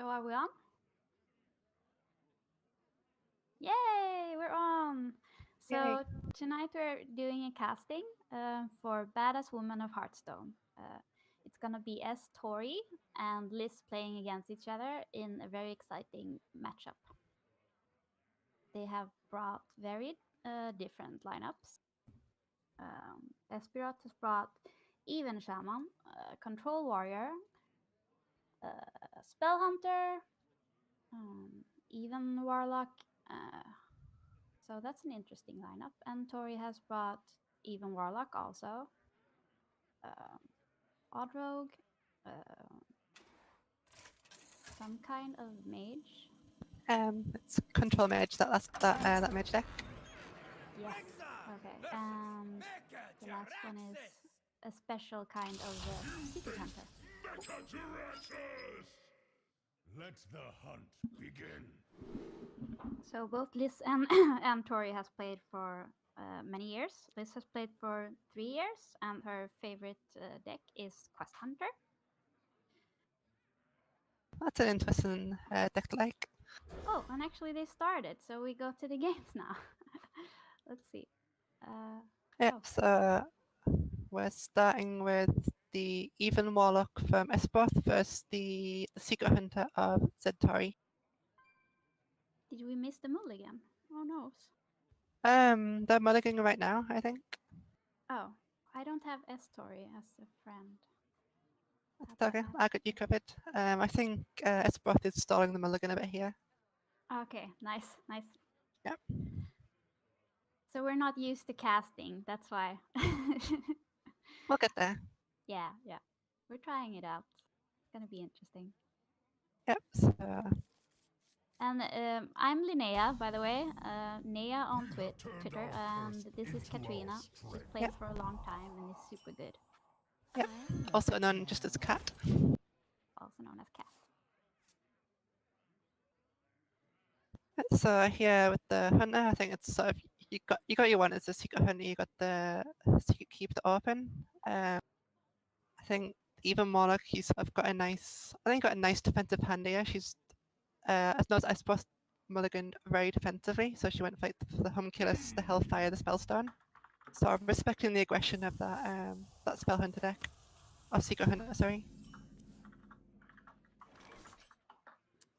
So are we on? Yay, we're on. So Yay. tonight we're doing a casting for Badass Woman of Hearthstone. It's gonna be zTori and Liz playing against each other in a very exciting matchup. They have brought very different lineups. Espiroth has brought Even Shaman, Control Warrior, Spell Hunter, Even Warlock. So that's an interesting lineup. And Tori has brought Even Warlock also. Odd Rogue, some kind of mage. It's control mage, that mage deck. Yes. Okay. And the last one is a special kind of secret hunter. Let the hunt begin. So both Liz and, and Tori has played for many years. Liz has played for 3 years, and her favorite deck is Quest Hunter. That's an interesting deck to like. Oh, and actually they started, so we go to the games now. Let's see. Yeah, Oh. so we're starting with the Even Warlock from Espiroth versus the Secret Hunter of zTori. Did we miss the mulligan? Oh no. They're mulliganing right now, I think. Oh, I don't have zTori as a friend. That's okay, I got you covered. I think Espiroth is stalling the mulligan a bit here. Okay, nice. Yep. So we're not used to casting, that's why. We'll get there. Yeah. We're trying it out. It's gonna be interesting. Yep, so And I'm Linnea, by the way. Nea on Twitter, and this is Katrina. She's played for a long time and is super good. Yep. Also known just as Cat. Also known as Cat. So here with the hunter, I think it's sort of you got your one as a secret hunter. You got the secret keep to open. I think even Warlock, he's sort of got a nice. I think got a nice defensive hand here. She's as knows I suppose mulliganed very defensively, so she went for the homunculus, the Hellfire, the Spellstone. So I'm respecting the aggression of that spell hunter deck, or secret hunter, sorry.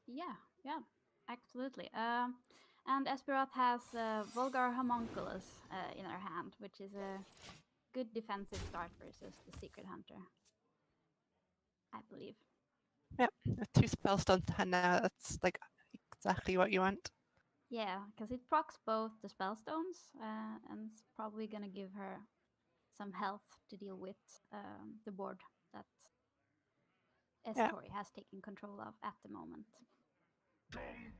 Yeah, absolutely. And Espiroth has Vulgar Homunculus in her hand, which is a good defensive start versus the Secret Hunter, I believe. Yep, 2 Spellstones to hand now. That's like exactly what you want. Yeah, because it procs both the Spellstones, and it's probably going to give her some health to deal with the board that zTori has taken control of at the moment.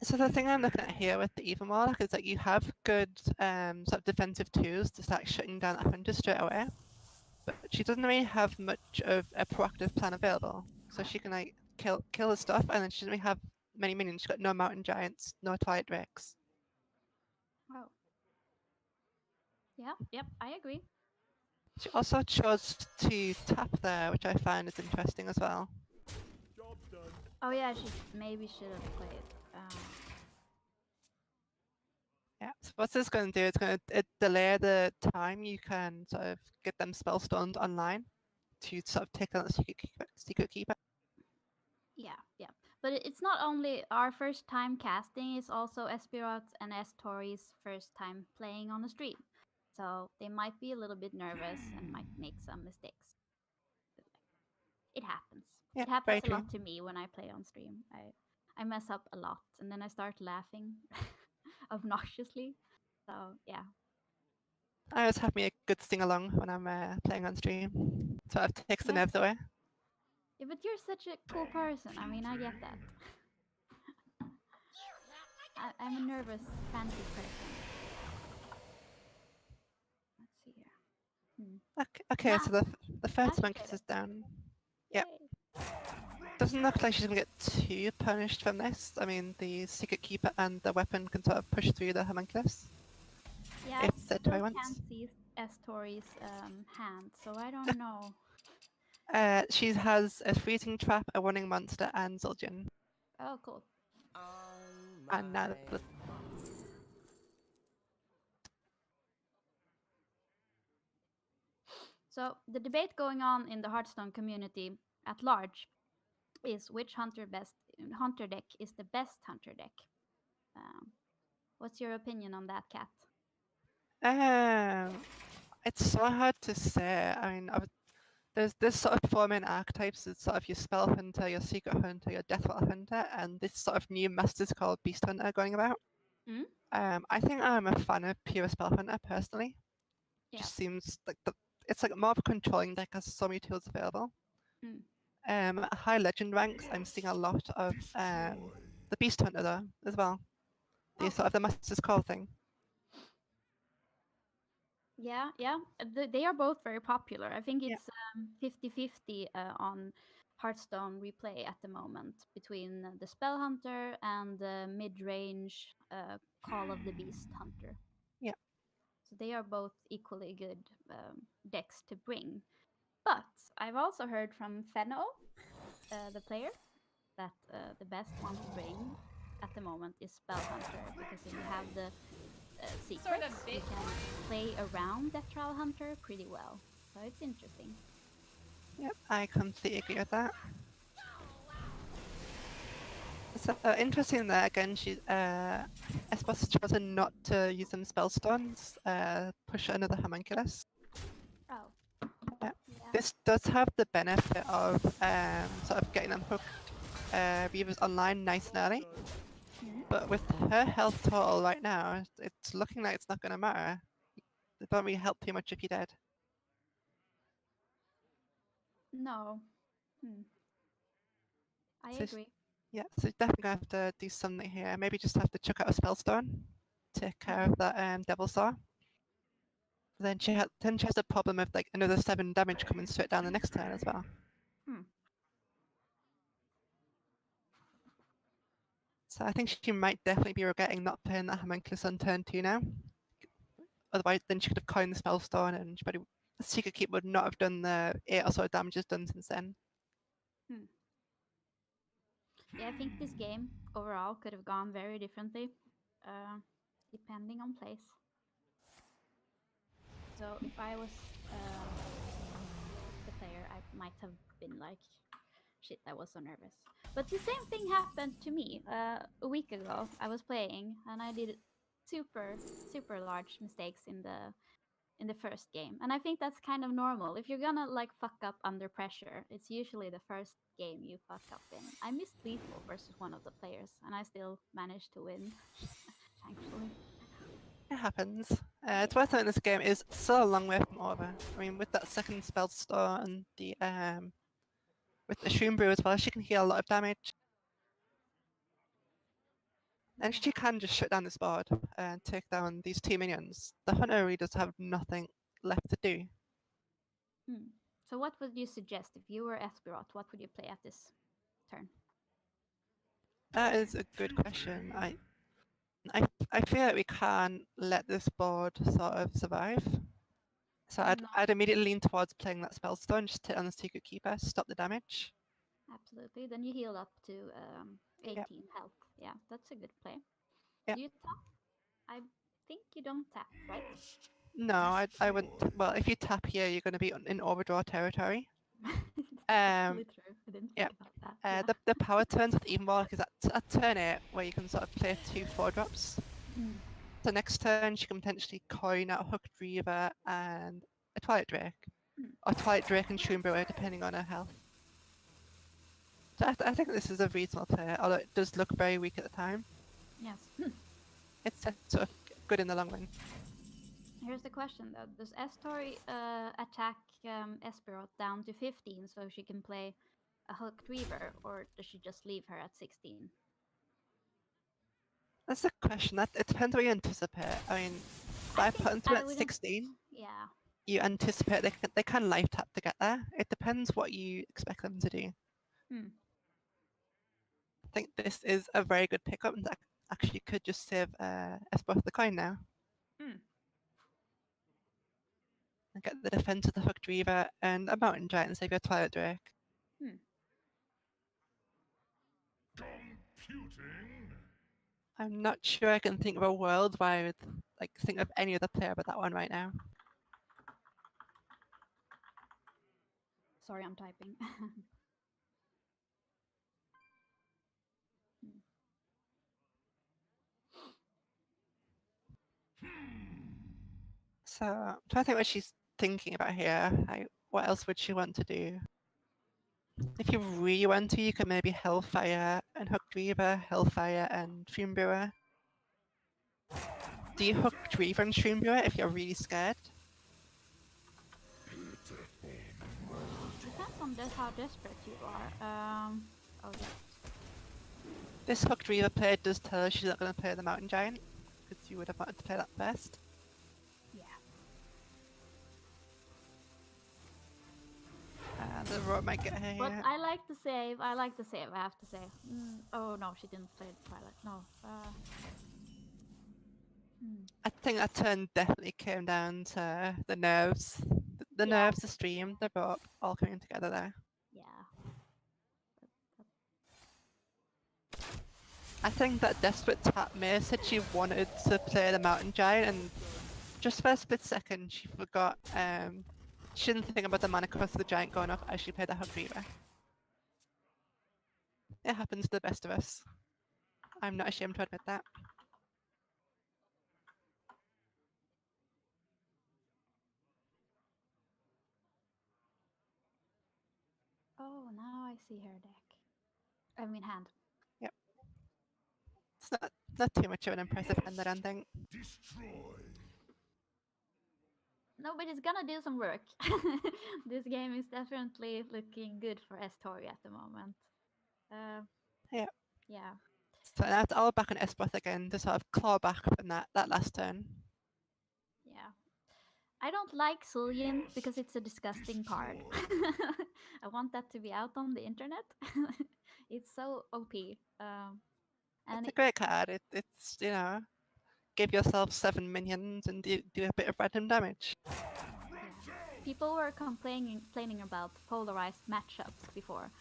So the thing I'm looking at here with the Even Warlock is that you have good sort of defensive tools to start shutting down that hunter straight away, but she doesn't really have much of a proactive plan available. So she can like kill the stuff, and then she doesn't really have many minions. She's got no mountain giants, no twilight drakes. Oh. Yep, I agree. She also chose to tap there, which I find is interesting as well. Job done. Oh yeah, she maybe should have played. Yeah, so what's this going to do? It's going to delay the time you can sort of get them spellstones online to sort of take on the secret keeper. Yeah. But it's not only our first time casting, it's also Espiroth and zTori's first time playing on a stream. So they might be a little bit nervous and might make some mistakes. It happens. Yeah, it happens a very lot true. to me when I play on stream. I mess up a lot and then I start laughing obnoxiously. So yeah. I always have me a good sing along when I'm playing on stream. So it takes the nerves away. Yeah, but you're such a cool person. I mean, I get that. I'm a nervous, fancy person. Let's see here. Okay, so the first monkey is down. Yep. Doesn't look like she's going to get too punished from this. I mean, the secret keeper and the weapon can sort of push through the homunculus. Yeah, if I zTori still wants. can't see zTori's hand, so I don't know. She has a freezing trap, a running monster, and Zul'jin. Oh, cool. And now So the debate going on in the Hearthstone community at large is which hunter deck is the best hunter deck. Um, what's your opinion on that, Kat? it's so hard to say. I mean, there's sort of four main archetypes. It's sort of your spell hunter, your secret hunter, your death rattle hunter, and this sort of new masters called beast hunter going about. Mm? I think I'm a fan of pure spell hunter personally. Yes. Just seems like it's like more of a controlling deck, has so many tools available. Mm. At high legend ranks, I'm seeing a lot of the beast hunter though as well. The sort of the master's call thing. Yeah, yeah. They are both very popular. I think Yeah. it's 50-50 on Hearthstone replay at the moment between the Spell Hunter and the mid-range Call of the Beast Hunter. Yeah. So they are both equally good decks to bring. But I've also heard from Fenno, the player, that the best one to bring at the moment is Spell Hunter because then you have the secrets. You can play around Death Rattle Hunter pretty well. So it's interesting. Yep, I completely agree with that. So interesting that again, Espiroth chosen not to use some spell stones. Push another homunculus. Oh, Yeah. yeah. This does have the benefit of sort of getting them hooked Reavers online nice and early. But with her health total right now, it's looking like it's not going to matter. It don't really help too much if you're dead. No. Hmm. I So agree. yeah, so you're definitely going to have to do something here. Maybe just have to chuck out a spellstone, take care of that Devil Saw. Then she has a problem of like another 7 damage coming straight down the next turn as well. Hmm. So I think she might definitely be regretting not playing that homunculus on turn 2 now. Otherwise, then she could have coined the spellstone, and she probably the secret keep would not have done the 8 or so damage it's done since then. Hmm. Yeah, I think this game overall could have gone very differently, depending on place. So if I was the player, I might have been like, shit, I was so nervous. But the same thing happened to me a week ago. I was playing and I did super large mistakes in the first game. And I think that's kind of normal. If you're gonna like fuck up under pressure, it's usually the first game you fuck up in. I missed lethal versus one of the players and I still managed to win, thankfully. It happens. It's worth noting this game is still a long way from over. I mean, with that second spellstone and the with the Shroom Brew as well, she can heal a lot of damage. And she can just shut down this board and take down these 2 minions. The hunter really does have nothing left to do. Hmm. So what would you suggest if you were Espiroth? What would you play at this turn? That is a good question. I feel like we can't let this board sort of survive. So No, I'd immediately lean towards playing that spellstone, just hit on the secret keeper, stop the damage. absolutely. Then you heal up to 18 Yep. health. Yeah, that's a good play. Yep. Do you tap? I think you don't tap, right? No, I wouldn't. Well, if you tap here, you're going to be in overdraw territory. That's actually true. I didn't Yeah. think about that. Yeah. The power turns with even more is at turn 8 where you can sort of play 2 4-drops. Mm. So next turn she can potentially coin out Hooked Reaver and a Twilight Drake. Mm. Or Twilight Drake and Shroom Brewer depending on her health. So I think this is a reasonable play, although it does look very weak at the time. Yes. It's sort of good in the long run. Here's the question though: does zTori attack Espiroth down to 15 so she can play a Hooked Reaver, or does she just leave her at 16? That's a question. That it depends what you anticipate. I mean, by putting them at 16, Yeah. you anticipate they can life tap to get there. It depends what you expect them to do. Hmm. I think this is a very good pickup, and actually could just save Espiroth the coin now. Hmm. And get the defense of the Hooked Reaver and a Mountain Giant and save your Twilight Drake. Hmm. Computing. I'm not sure I can think of a world where I would like think of any other player but that one right now. Sorry, I'm typing. So I'm trying to think what she's thinking about here. Like, what else would she want to do? If you really want to, you could maybe Hellfire and Hooked Reaver, Hellfire and Stream Brewer. Do you Hooked Reaver and Stream Brewer if you're really scared? Depends on how desperate you are. Oh yeah. This Hooked Reaver player does tell her she's not going to play the Mountain Giant, because you would have wanted to play that first. Yeah. The road might get her But here. I like to save. I like to save. I have to say. Oh no, she didn't play the Twilight. No. I think that turn definitely came down to the nerves. The Yeah. nerves, the stream, they're all coming together there. Yeah. I think that Desperate Tap May said she wanted to play the Mountain Giant, and just for a split second she forgot. She didn't think about the mana cost of the Giant going up as she played the Hug Reaver. It happens to the best of us. I'm not ashamed to admit that. Oh, now I see her deck. I mean hand. Yep. It's not too much of an impressive hand, I don't think. Destroy. No, but it's gonna do some work. This game is definitely looking good for zTori at the moment. Yeah. Yeah. So now it's all back on Espiroth again to sort of claw back from that last turn. Yeah. I don't like Sullian because it's a disgusting card. I want that to be out on the internet. It's so OP. And It's a great card. It's, you know, give yourself 7 minions and do a bit of random damage. people were complaining about polarized matchups before.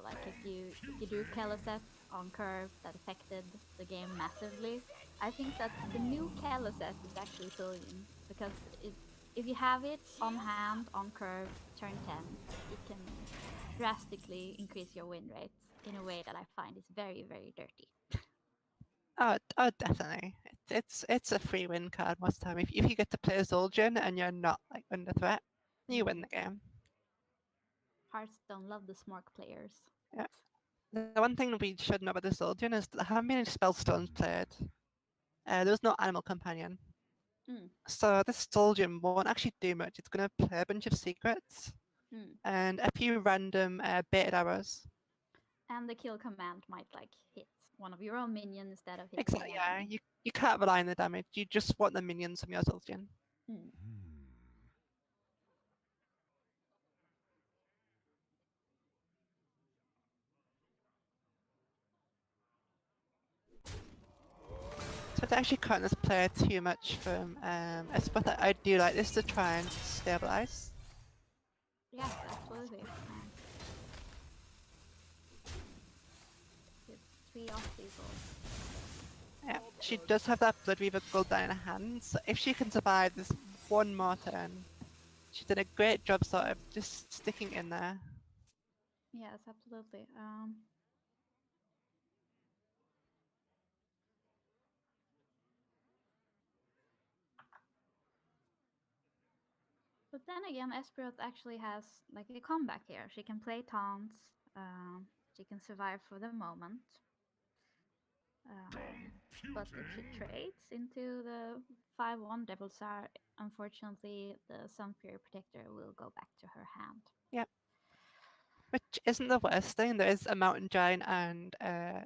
Like if you do Keleseth on curve, that affected the game massively. I think that the new Keleseth is actually Sullian because if you have it on hand on curve turn 10, it can drastically increase your win rate in a way that I find is very, very dirty. Oh, definitely. It's a free win card most of the time. If you get to play Zul'jin and you're not like under threat, you win the game. Hearthstone love the smork players. Yeah. The one thing we should know about the Zul'jin is that how many spellstones played. There was no animal companion. So this Zul'jin won't actually do much. It's going to play a bunch of secrets and a few random baited arrows. And the kill command might like hit one of your own minions instead of hitting Exactly, the yeah. enemy. You can't rely on the damage. You just want the minions from your Zul'jin. So to actually cut this player too much from Espiroth, I do like this to try and stabilize. Yes, absolutely. It's 3 off these rolls. Yeah, she does have that Blood Reaver Gold down in her hand, so if she can survive this one more turn, she did a great job sort of just sticking in there. Yes, absolutely. But then again, Espiroth actually has like a comeback here. She can play taunts. She can survive for the moment. But if she trades into the 5/1 Devil's Hour, unfortunately, the Sunfury Protector will go back to her hand. Yep. Which isn't the worst thing. There is a Mountain Giant and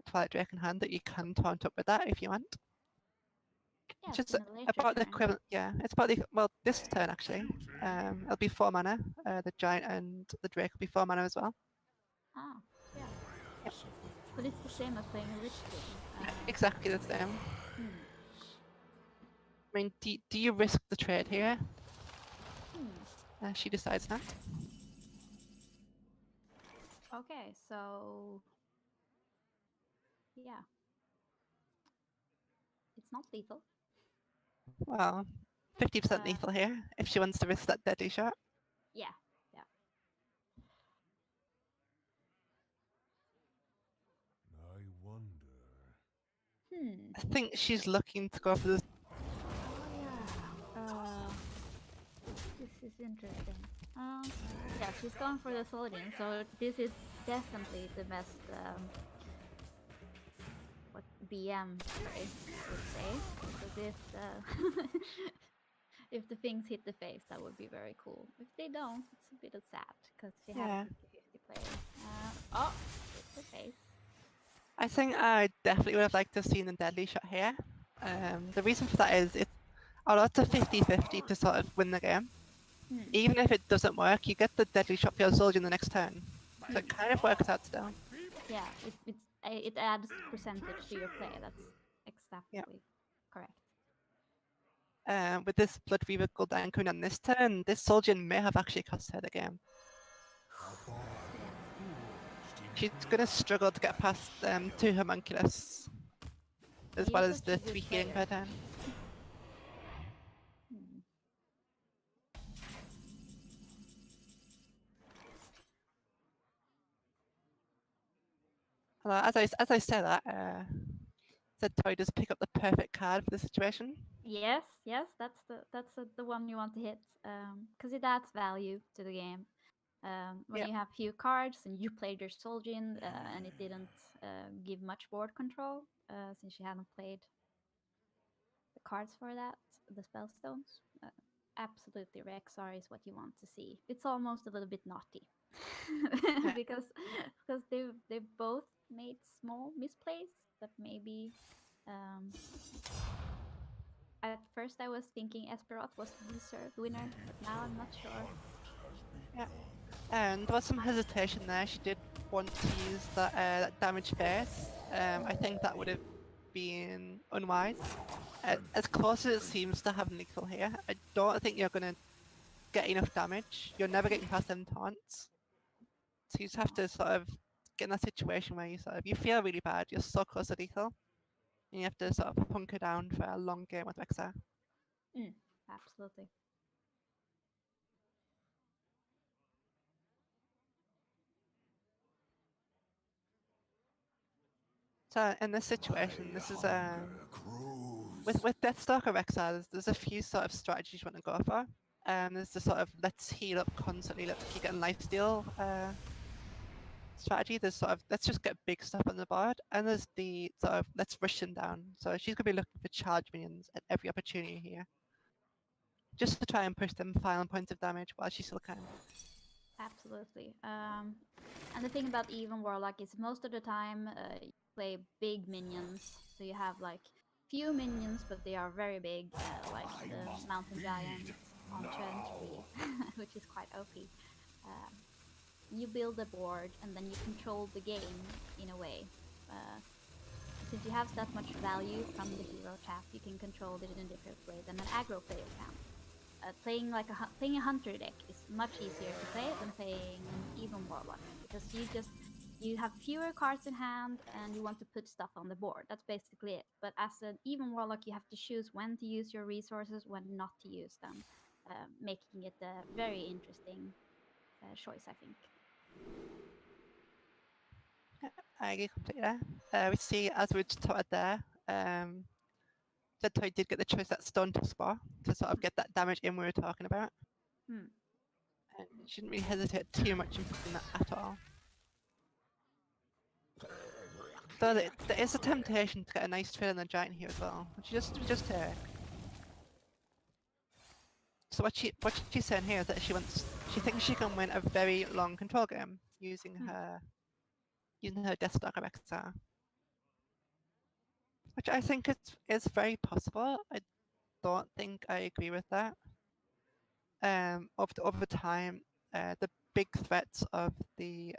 Twilight Drake in hand that you can taunt up with that if you want. Yes, Just in a later about the turn. equivalent, yeah. It's about the, well, this turn actually. It'll be 4 mana. The Giant and the Drake will be 4 mana as well. Ah, yeah. Yep. But it's the same as playing a Lich King. Exactly the same. I mean, do you risk the trade here? She decides not. Okay, so Yeah, it's not lethal. Well, 50% Uh, lethal here if she wants to risk that deadly shot. yeah, yeah. I wonder. Hmm. I think she's looking to go for this. Oh yeah. This is interesting. Yeah, she's going for the Soldian, so this is definitely the best what BM choice, I would say, because if the things hit the face, that would be very cool. If they don't, it's a bit of sad because she had a Yeah. 50-50 play. Oh, hit the face. I think I definitely would have liked to have seen the deadly shot here. The reason for that is it's a lot of 50-50 to sort of win the game. Hmm. Even if it doesn't work, you get the deadly shot for your soldier in the next turn. So it Hmm. kind of works out still. Yeah, it adds percentage to your play. That's Yeah. exactly correct. With this Blood Reaver Gul'dan coming on this turn, this soldier may have actually cost her the game. She's going to struggle to get past 2 Homunculus, as She's well as such a the good 3 healing player. per turn. Hmm. As I say that, zTori does pick up the perfect card for the situation. Yes, yes, the one you want to hit because it adds value to the game. When Yep. you have few cards and you played your Soldian and it didn't give much board control since you hadn't played the cards for that, the spellstones. Absolutely, Rexar is what you want to see. It's almost a little bit naughty Yeah. because they both made small misplays that maybe. Um, at first, I was thinking Espiroth was the deserved winner, but now I'm not sure. Yeah. And there was some hesitation there. She did want to use that damage face. I think that would have been unwise. As close as it seems to having lethal here, I don't think you're going to get enough damage. You're never getting past them taunts. So you just have to sort of get in that situation where you feel really bad. You're so close to lethal, and you have to sort of hunker down for a long game with Rexar. Mm, absolutely. So in this situation, this is Crows. with Deathstalker Rexar, there's a few sort of strategies you want to go for. There's the sort of let's heal up constantly, let's keep getting lifesteal strategy. There's sort of let's just get big stuff on the board, and there's the sort of let's rush them down. So she's gonna be looking for charge minions at every opportunity here, just to try and push them final points of damage while she still can. Absolutely. And the thing about even Warlock is most of the time you play big minions, so you have like few minions, but they are very big, like the Mountain Giant on turn 3, which is quite OP. Um, you build a board and then you control the game in a way. Uh, since you have that much value from the hero tap, you can control it in a different way than an aggro player can. Playing a hunter deck is much easier to play than playing an even warlock because you have fewer cards in hand and you want to put stuff on the board. That's basically it. But as an even warlock, you have to choose when to use your resources, when not to use them, making it a very interesting choice, I think. I agree completely. We see as we just talked there, Zentoi did get the choice that stun to spar to sort of get that damage in we were talking about. Hmm. And she didn't really hesitate too much in picking that at all. Though there is a temptation to get a nice trade on the giant here as well, which you just take. So what she's saying here is that she thinks she can win a very long control game using her Deathstalker XR, which I think is very possible. I don't think I agree with that. Over time, the big threats of the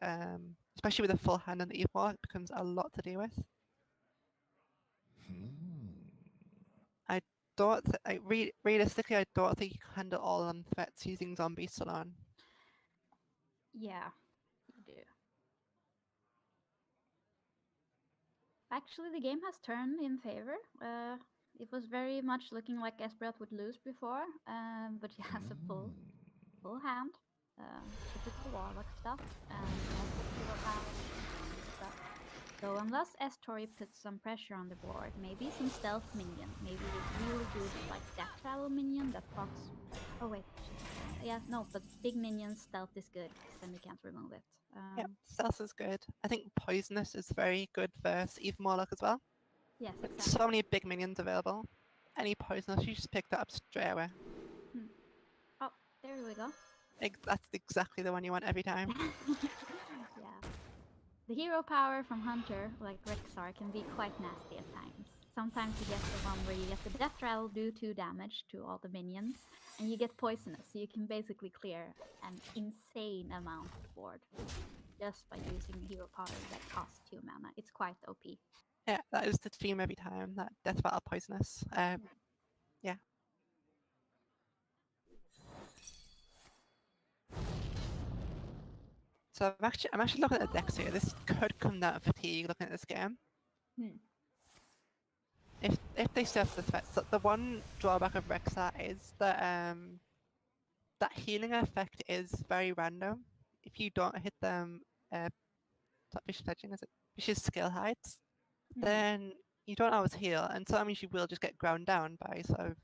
especially with a full hand on the evil, it becomes a lot to deal with. I don't realistically, I don't think you can handle all of them threats using zombies alone. Yeah, you do. Actually, the game has turned in favor. It was very much looking like Espiroth would lose before, but he has a full hand. Typical Warlock stuff, and he has the hero power and stuff. So unless zTori puts some pressure on the board, maybe some stealth minion, maybe a really good like death rattle minion that procs. Oh wait, yeah, no, but big minions stealth is good because then they can't remove it. Yeah, stealth is good. I think poisonous is very good versus even Warlock as well. Yes, With exactly. so many big minions available, any poisonous, you just pick that up straight away. Oh, there we go. That's exactly the one you want every time. Yeah. The hero power from Hunter, like Rexar, can be quite nasty at times. Sometimes you get the one where you get the death rattle, do 2 damage to all the minions, and you get poisonous, so you can basically clear an insane amount of the board just by using a hero power that costs 2 mana. It's quite OP. Yeah, that is the theme every time. That death battle poisonous. Yeah. So I'm actually looking at the decks here. This could come down to fatigue looking at this game. If they still have the threats, the one drawback of Rexar is that that healing effect is very random. If you don't hit them, vicious edging is it? Vicious skill heights, then you don't always heal, and sometimes you will just get ground down by sort of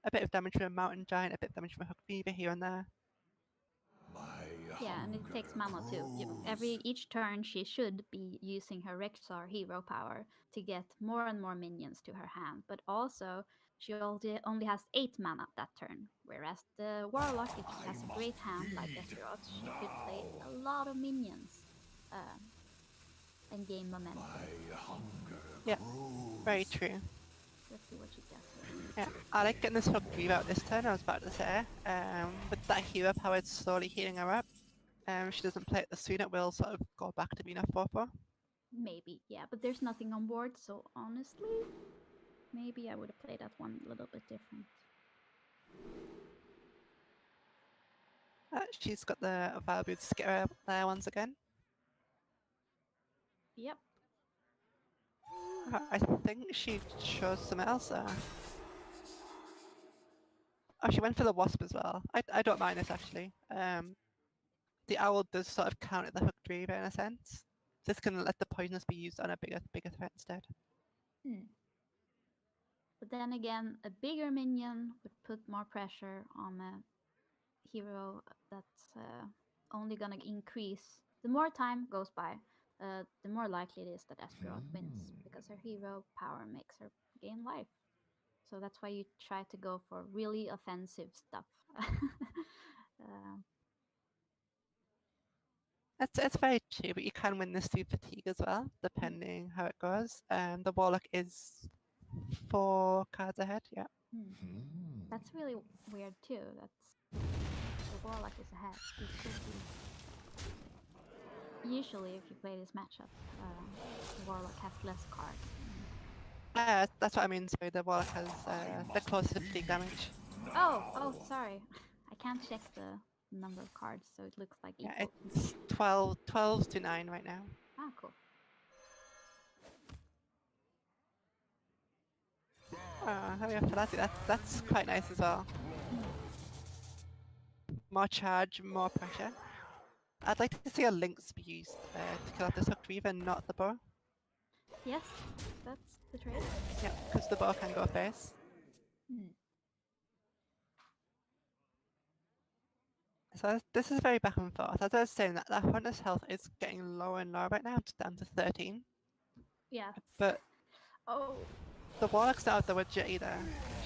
a bit of damage from a mountain giant, a bit of damage from a hook fever here and there. Yeah, and it takes mana too. Each turn she should be using her Rexar hero power to get more and more minions to her hand, but also she only has 8 mana that turn, whereas the Warlock, if she has a great hand like Espiroth, she could play a lot of minions and gain momentum. Yeah, very true. Let's see what she does. Yeah, I like getting this hook fever out this turn, I was about to say. With that hero power slowly healing her up. If she doesn't play it the soon, it will sort of go back to being a 4-4. Maybe, yeah, but there's nothing on board, so honestly, maybe I would have played that one a little bit different. She's got the Valbooth Skitter there once again. Yep. I think she chose something else there. Oh, she went for the Wasp as well. I don't mind this actually. The Owl does sort of counter the Hook Reaver in a sense. So it's going to let the poisonous be used on a bigger threat instead. But then again, a bigger minion would put more pressure on a hero that's only gonna increase. The more time goes by, the more likely it is that Espiroth wins because her hero power makes her gain life. So that's why you try to go for really offensive stuff. It's very true, but you can win this through fatigue as well, depending how it goes. The Warlock is 4 cards ahead, yeah. That's really weird too. That's the Warlock is ahead. He should be. Usually, if you play this matchup, the Warlock has less cards. That's what I mean. So the Warlock has the closest to fatigue damage. Oh, sorry. I can't check the number of cards, so it looks like equal. Yeah, it's 12 to 9 right now. Ah, cool. Hurry up, that's quite nice as well. More charge, more pressure. I'd like to see a Lynx be used to kill off this Hooked Reaver, not the bow. Yes, that's the trade. Yeah, because the bow can go face. So this is very back and forth. As I was saying, that Hunter's health is getting lower and lower right now, it's down to 13. Yeah. But oh, the Warlock's not out the widget either.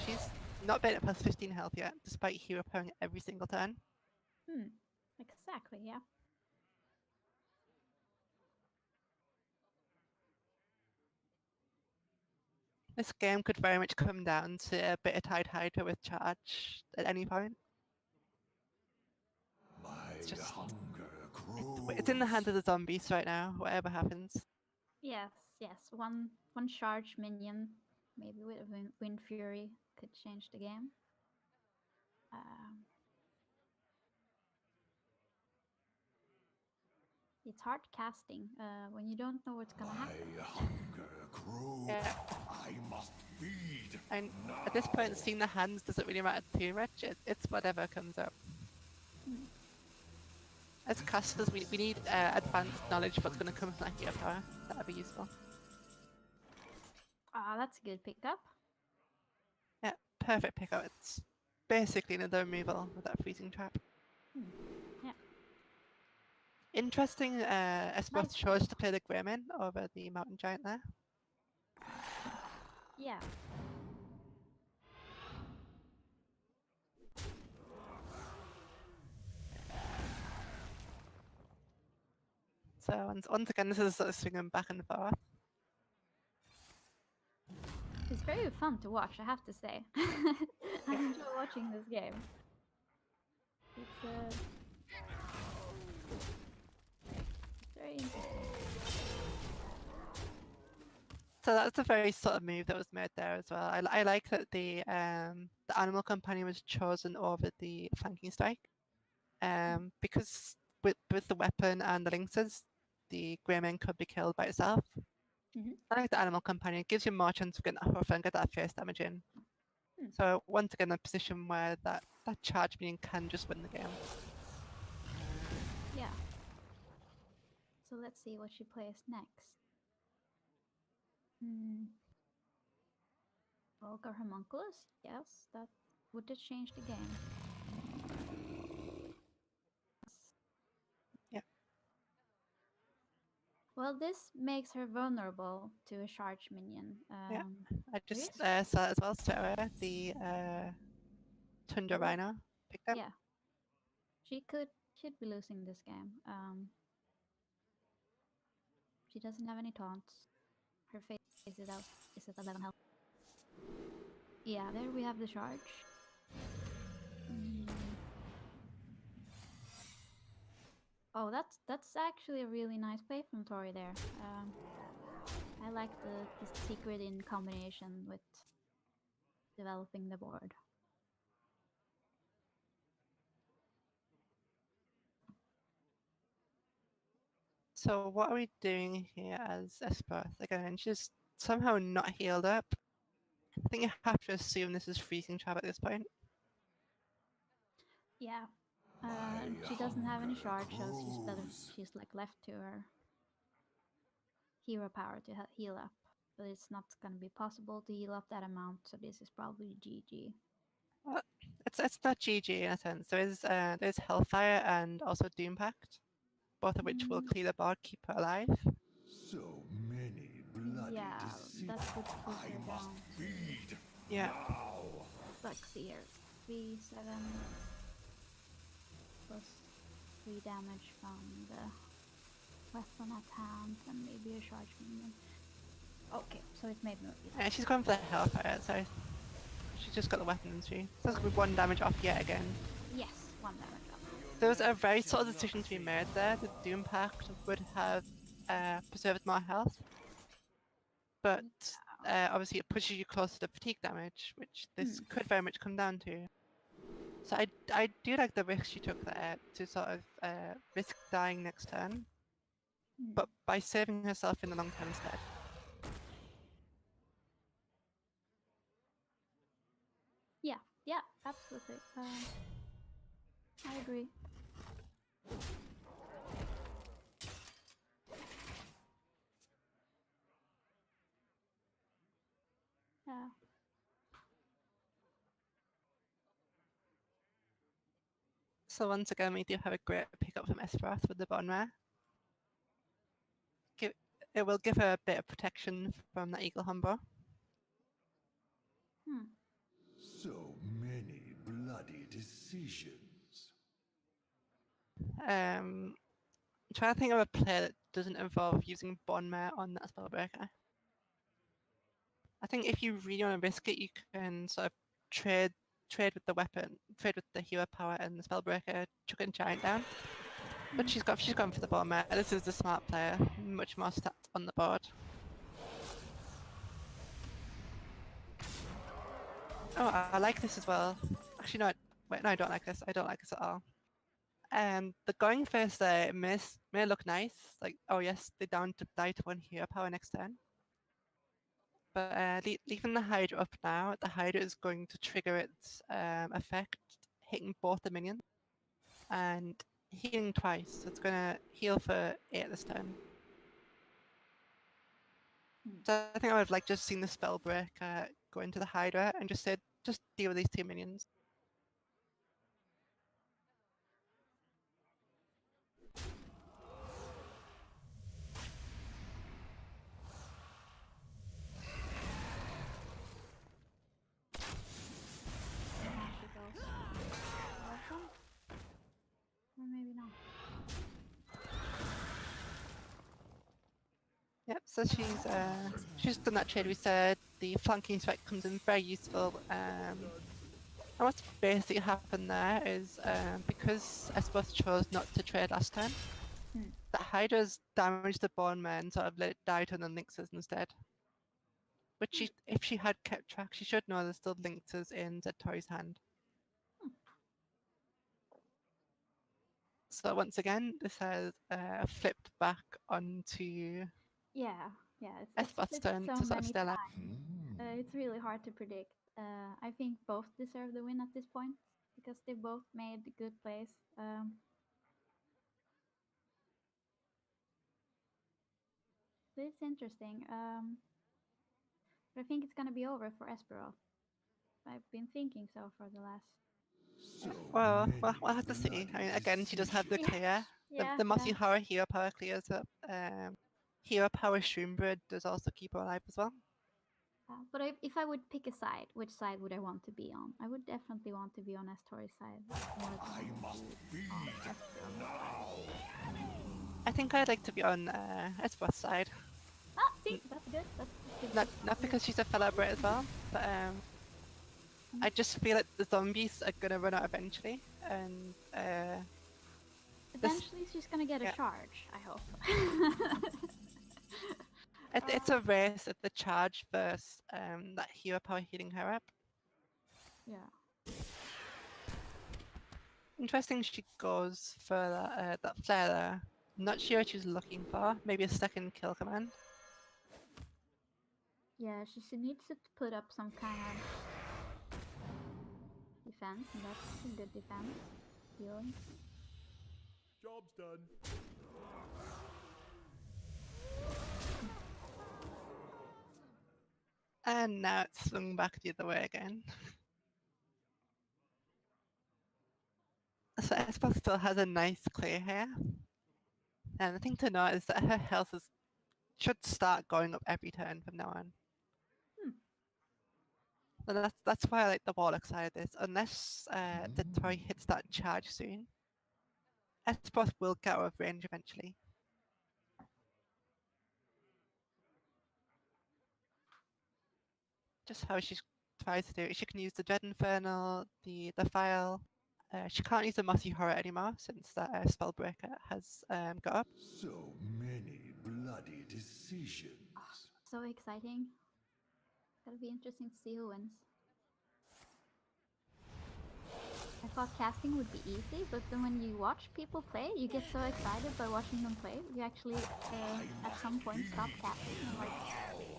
She's not been at plus 15 health yet, despite hero powering every single turn. Exactly, yeah. This game could very much come down to a bit of Tide Hydra with charge at any point. It's just it's in the hands of the zombies right now, whatever happens. Yes. One charge minion, maybe with a Wind Fury, could change the game. It's hard casting when you don't know what's gonna happen. My hunger grows. Yeah. I must feed. And at this point, seeing the hands doesn't really matter too much. It's whatever comes up. Hmm. As casters, we need advanced knowledge of what's going to come from that hero power. That'd be useful. Ah, that's a good pickup. Yeah, perfect pickup. It's basically another removal with that freezing trap. Yeah. Interesting, Espiroth Nice chose play. to play the Greyman over the Mountain Giant there. Yeah. So once again, this is sort of swinging back and forth. It's very fun to watch, I have to say. I enjoy watching this game. It's very interesting. So that's a very subtle move that was made there as well. I like that the animal companion was chosen over the flanking strike, because with the weapon and the lynxes, the Greyman could be killed by itself. I like the animal companion. It gives you more chance of getting that hoof and get that face damage in. So once again, a position where that charge minion can just win the game. Yeah. So let's see what she plays next. Vulgar Homunculus? Yes, that would have changed the game. Yeah. Well, this makes her vulnerable to a charge minion. Yeah. I just there saw that as well, Sarah, the Tundra Oh, Rhino picked up. yeah, she could be losing this game. She doesn't have any taunts. Her face is at 11 health. Yeah, there we have the charge. Oh, that's actually a really nice play from Tori there. I like the secret in combination with developing the board. So what are we doing here as Espiroth? Again, she's somehow not healed up. I think you have to assume this is freezing trap at this point. Yeah. She doesn't have any charge, so she's like left to her hero power to heal up. But it's not gonna be possible to heal up that amount, so this is probably GG. It's not GG in a sense. There's Hellfire and also Doom Pact, both of which will clear the board, keep her alive. So many bloody Yeah, decisions. that would push I her must down. feed. Yeah. Now. Let's see here. 3, 7 plus 3 damage from the weapon at hand and maybe a charge minion. Okay, so it made me repeat. Yeah, she's going for the Hellfire, so she's just got the weapon and she does with 1 damage off yet again. Yes, 1 damage up. There was a very subtle decision to be made there. The Doom Pact would have preserved more health, but obviously it pushes you closer to fatigue damage, which this could very much come down to. So I do like the risk she took there to sort of risk dying next turn, but by saving herself in the long term instead. Yeah, absolutely. I agree. Yeah. So once again, we do have a great pickup from Espiroth with the Bone Rare. It will give her a bit of protection from the Eagle Humber. So many bloody decisions. I'm trying to think of a play that doesn't involve using Bone Mare on that Spellbreaker. I think if you really want to risk it, you can sort of trade with the weapon, trade with the hero power and the Spellbreaker, chucking Giant down. But she's gone for the Bone Mare. This is the smart player, much more stats on the board. Oh, I like this as well. Actually, no, wait, no, I don't like this. I don't like this at all. And the going first there may look nice, like, oh yes, they down to die to 1 hero power next turn. But leaving the Hydra up now, the Hydra is going to trigger its effect, hitting both the minions and healing twice. So it's going to heal for 8 this turn. So I think I would have like just seen the spell break go into the Hydra and just said, just deal with these 2 minions. Now she goes. Welcome. Or maybe not. Yep, so she's done that trade we said. The flanking strike comes in very useful. And what's basically happened there is because Espiroth chose not to trade last time, the Hydra's damaged the Bone Man, sort of let it die to the Lynxes instead. But if she had kept track, she should know there's still Lynxes in zTori's hand. So once again, this has flipped back onto Yeah, it's Espiroth's flipped turn so to sort of many stay alive. times. It's really hard to predict. I think both deserve the win at this point because they both made good plays. But it's interesting. But I think it's gonna be over for Espiroth. I've been thinking so for the last. So Well, many we'll have to see. I mean, bloody again, she does have the decisions. clear. The Mossy Horror hero power clears up. Hero power Shroomberg does also keep her alive as well. But if I would pick a side, which side would I want to be on? I would definitely want to be on Estori's side more I than must be feed on Espiroth's side. I think I'd like to be on Espiroth's side. Ah, see, that's good. That's good. Not because she's a fellow Brit as well, but I just feel like the zombies are gonna run out eventually, and Eventually, she's gonna get a yeah. charge. I hope. It's a race at the charge versus that hero power healing her up. Yeah. Interesting she goes for that flare there. Not sure what she's looking for. Maybe a second kill command. Yeah, she needs to put up some kind of defense, and that's a good defense. Healing. Job's done. And now it's swung back the other way again. So Espa still has a nice clear here. And the thing to note is that her health should start going up every turn from now on. And that's why I like the Warlock side of this. Unless the Toy hits that charge soon, Espiroth will get out of range eventually. Just how she tries to do it. She can use the Dread Infernal, the File. She can't use the Mossy Horror anymore since that Spellbreaker has got up. So many bloody decisions. So exciting. It's gonna be interesting to see who wins. I thought casting would be easy, but then when you watch people play, you get so excited by watching them play. You actually, at some point, stop casting and like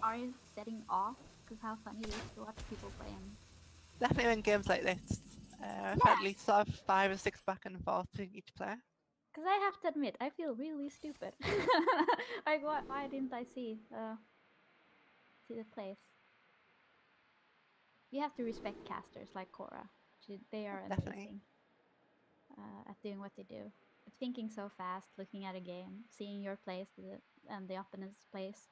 are setting off because how fun it is to watch people play. And Definitely in games like this, I've had at least sort of 5 or 6 back and forth between each player. because I have to admit, I feel really stupid. Like, why didn't I see the plays? You have to respect casters like Cora. They are amazing at doing what they do. At thinking so fast, looking at a game, seeing your plays and the opponent's plays,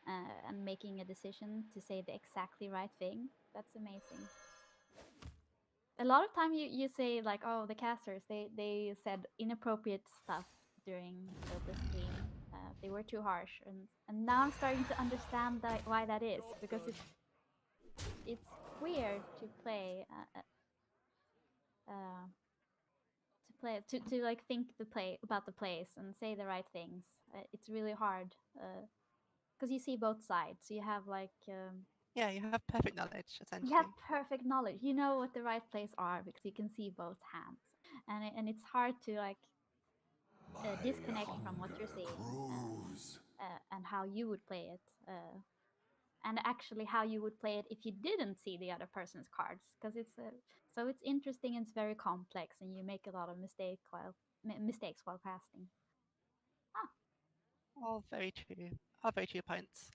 and making a decision to say the exactly right thing. That's amazing. A lot of time you say like, oh, the casters they said inappropriate stuff during the stream. They were too harsh, and now I'm starting to understand why that is, because it's weird to play to like think about the plays and say the right things. It's really hard because you see both sides. You have like yeah, you have perfect knowledge essentially. you have perfect knowledge. You know what the right plays are because you can see both hands. and it's hard to like My disconnect from what you're hunger seeing grows. and how you would play it. And actually how you would play it if you didn't see the other person's cards because so it's interesting and it's very complex and you make a lot of mistakes while casting. Ah, All very true. All very true points.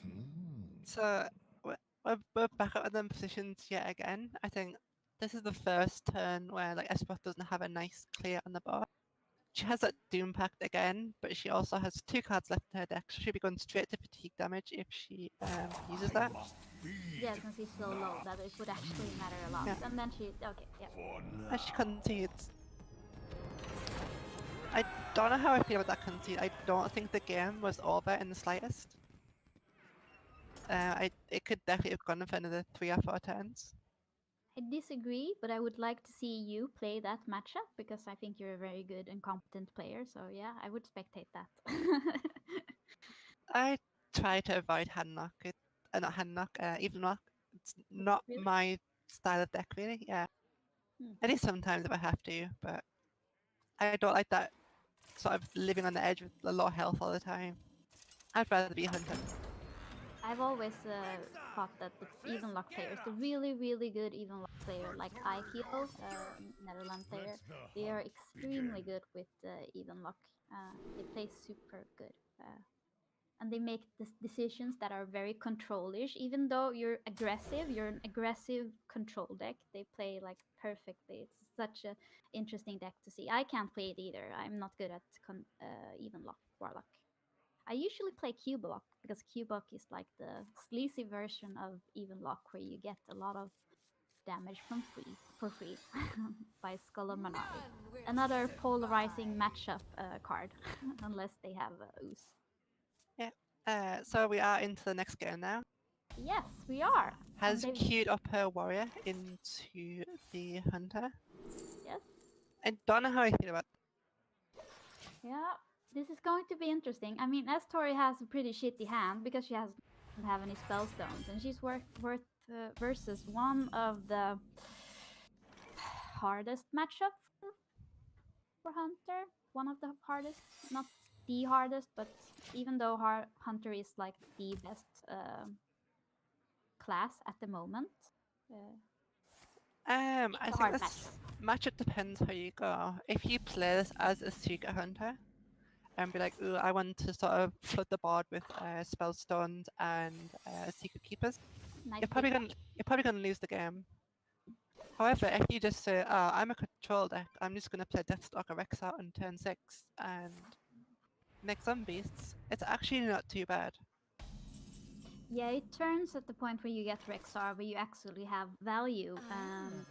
Hmm. So we're back up in them positions yet again. I think this is the first turn where like Espiroth doesn't have a nice clear on the board. She has that Doom Pact again, but she also has 2 cards left in her deck, so she'll be going straight to fatigue damage if she uses I that. must feed yeah, since he's so low that it would actually matter a lot. Yeah, And then she okay, yeah. for and she now. concedes. I don't know how I feel about that concede. I don't think the game was over in the slightest. It could definitely have gone for another 3 or 4 turns. I disagree, but I would like to see you play that matchup because I think you're a very good and competent player. So yeah, I would spectate that. I try to avoid hand knock. Not hand knock, even knock. It's not Really? my style of deck, really. Yeah, Hmm. it is sometimes if I have to, but I don't like that sort of living on the edge with a lot of health all the time. I'd rather be a hunter. I've always thought that the even lock players, the really, really good even lock player like Aikio, Netherlands player, Let the they are hunt extremely begin. good with even lock. They play super good. And they make decisions that are very controlish. Even though you're an aggressive control deck. They play like perfectly. It's such a interesting deck to see. I can't play it either. I'm not good at even lock warlock. I usually play Cublock because Cublock is like the sleazy version of even lock, where you get a lot of damage from free for free by Skull of Manari. Another polarizing matchup card, unless they have ooze. Yeah. So we are into the next game now. Yes, we are. And Has they queued up her warrior into the hunter. yes, I don't know how I feel about. yeah. This is going to be interesting. I mean, zTori has a pretty shitty hand because she doesn't have any spell stones, and she's versus one of the hardest matchup for Hunter. One of the hardest, not the hardest, but even though Hunter is like the best class at the moment, uh, it's I a think hard this matchup. matchup depends how you go. If you play this as a secret hunter and be like, ooh, I want to sort of flood the board with spellstones and secret keepers, Nice you're big probably gonna matchup. you're probably gonna lose the game. However, if you just say, oh, I'm a control deck, I'm just gonna play Deathstalker Rex out on turn 6 and make some beasts, it's actually not too bad. Yeah, it turns at the point where you get Rexar, where you actually have value.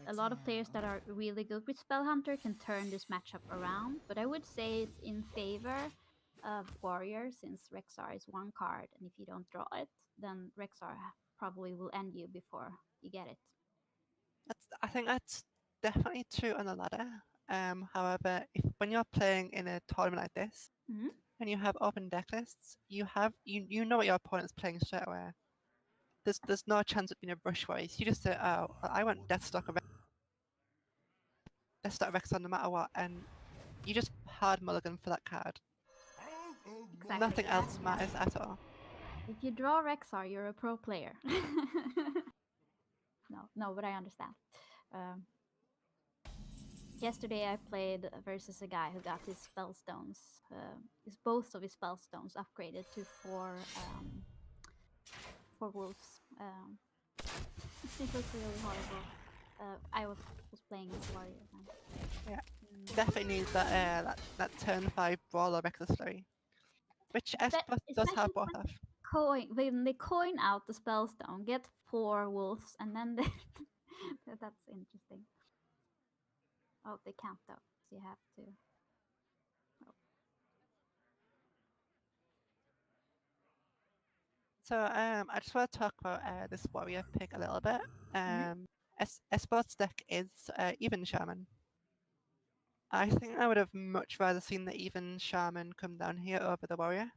A lot of players that are really good with Spell Hunter can turn this matchup around, but I would say it's in favor of Warrior since Rexar is one card, and if you don't draw it, then Rexar probably will end you before you get it. I think that's definitely true on the ladder. However, when you're playing in a tournament like this Mhm. and you have open deck lists, you know what your opponent's playing straight away. There's no chance of being a brush race. You just say, oh, I want Deathstalker Rex on no matter what, and you just hard mulligan for that card. Out of my Exactly. Nothing else matters at all. If you draw Rexar, you're a pro player. No, no, but I understand. Um, Yesterday I played versus a guy who got his spellstones, both of his spellstones upgraded to four wolves. It was really horrible. I was playing as a warrior then. Yeah, Mm. definitely needs that turn 5 brawler recklessly, which Espiroth does have Especially both of. when they coin out the spellstone, get four wolves, and then they that's interesting. Oh, they can't though, so you have to. Oh. So I just want to talk about this warrior pick a little bit. Mhm. Esports deck is even shaman. I think I would have much rather seen the even shaman come down here over the warrior.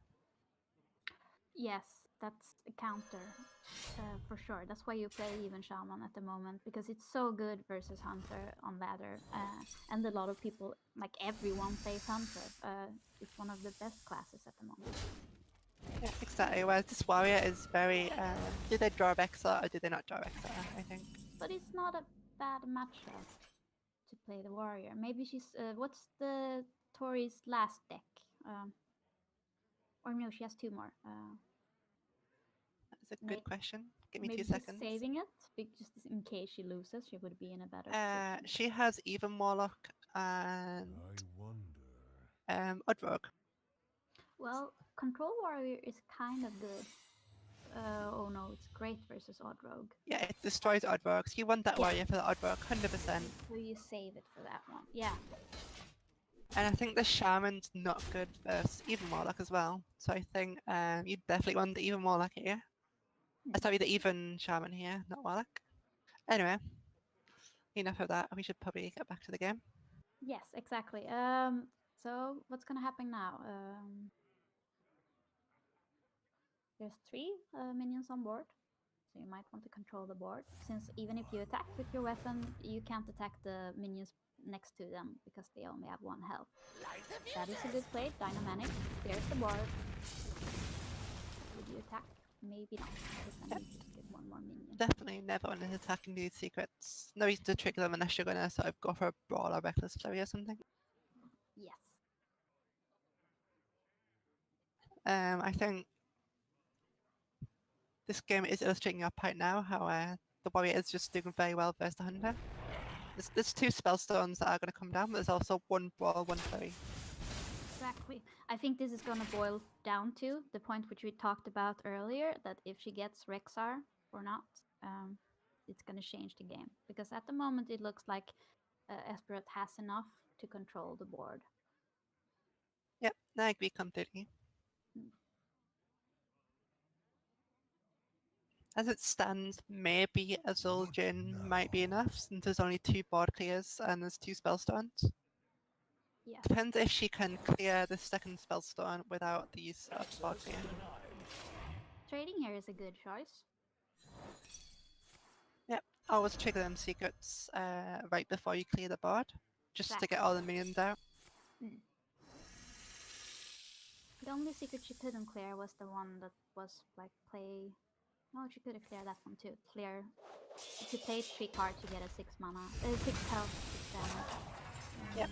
Yes, that's a counter for sure. That's why you play even shaman at the moment because it's so good versus hunter on ladder, and a lot of people, like everyone, plays hunter. It's one of the best classes at the moment. Yeah, exactly. Whereas this warrior is very. Do they draw Vexor or do they not draw Vexor? I think. But it's not a bad matchup to play the warrior. Maybe she's what's the Tori's last deck? Or no, she has two more. That's a good question. Give me Maybe 2 seconds. she's saving it just in case she loses. She would be in a better position. She has even Warlock and I wonder. Udrogue. Well, control warrior is kind of good. Oh no, it's great versus odd rogue. Yeah, it destroys Udrogues. You want that Yeah. warrior for the Udrogue, 100%. So you save it for that one. Yeah. And I think the Shaman's not good versus even Warlock as well. So I think you definitely want the even Warlock here. Sorry, the even Shaman here, not Warlock. Anyway, enough of that. We should probably get back to the game. Yes, exactly. So what's gonna happen now? There's three minions on board, so you might want to control the board. Since even if you attack with your weapon, you can't attack the minions next to them because they only have one health. That is a good play. Dynamanic. There's the board. Would you attack? Maybe not, because then you just get one more minion. Definitely never want to attack these secrets. No reason to trigger them unless you're going to sort of go for a brawl or reckless flurry or something. Yes. I think this game is illustrating your point now, how the warrior is just doing very well versus the hunter. There's two spellstones that are going to come down, but there's also one brawl, one flurry. Exactly. I think this is going to boil down to the point which we talked about earlier, that if she gets Rexar or not, it's going to change the game. Because at the moment, it looks like Espiroth has enough to control the board. Yep, I agree completely. Mm. As it stands, maybe a Zul'jin might be enough, since there's only two board clears and there's two spellstones. Yes. Depends if she can clear the second spellstone without the use of board clear. Trading here is a good choice. Yep, always trigger them secrets right before you clear the board, just to get all the minions out. Mm. The only secret she couldn't clear was the one that was like play. No, she could have cleared that one too. Clear. She played 3 cards to get a 6 mana, 6 health, 6 damage. Yep.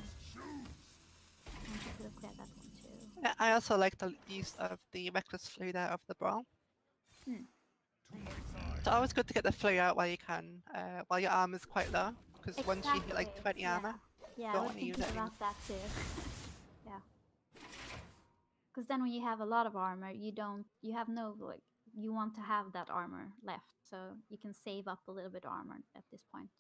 And she could have cleared that one too. Yeah, I also like the use of the reckless flurry there of the brawl. Hmm. It's always good to get the flurry out while you can, while your armor is quite low, because once you hit like 20 armor, yeah, don't I was want to use thinking it. about that too. Yeah. Because then when you have a lot of armor, you have no, like, you want to have that armor left, so you can save up a little bit of armor at this point.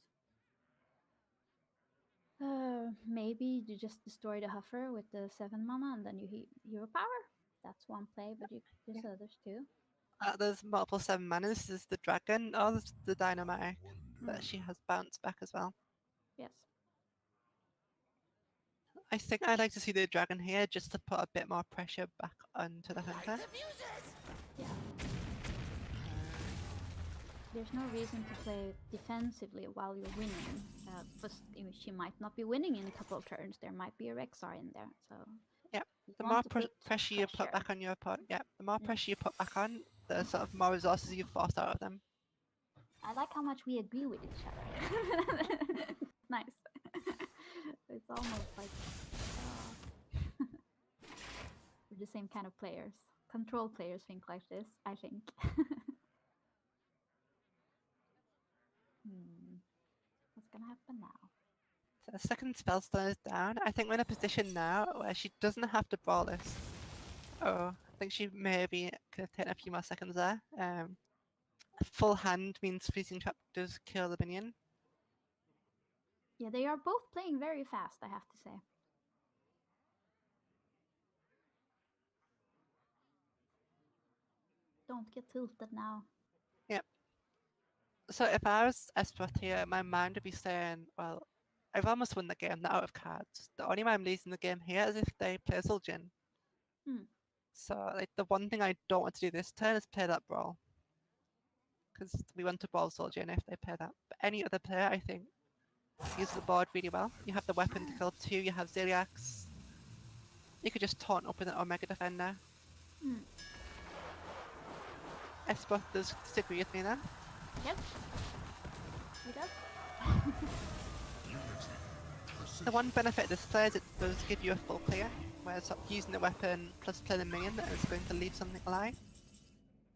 Maybe you just destroy the Huffer with the 7 mana and then you hero power. That's one play, but there's others too. There's multiple 7 mana. This is the dragon, or this is the dynamite, but she has bounce back as well. Yes. I think I'd like to see the dragon here just to put a bit more pressure back onto the hunter. Yeah. There's no reason to play defensively while you're winning. But she might not be winning in a couple of turns. There might be a Rexar in there. So Yep. you The want more to put pressure you put back on your opponent, the more pressure you put back on, the sort of more resources you force out of them. I like how much we agree with each other. It's nice. It's almost like we're the same kind of players. Control players think like this, I think. What's gonna happen now? So the second spellstone is down. I think we're in a position now where she doesn't have to brawl this. Oh, I think she maybe could have taken a few more seconds there. Full hand means freezing trap does kill the minion. Yeah, they are both playing very fast, I have to say. Don't get tilted now. Yep. So if I was Espiroth here, my mind would be saying, well, I've almost won the game, not out of cards. The only way I'm losing the game here is if they play Zul'jin. So like the one thing I don't want to do this turn is play that brawl. Because we want to brawl soldier and if they play that. But any other player I think uses the board really well. You have the weapon to kill 2, you have Ziliax. You could just taunt up with an Omega Defender. Hmm. Espiroth does disagree with me there. Yep. He does. The one benefit of this play is it does give you a full clear, whereas using the weapon plus playing a minion that is going to leave something alive.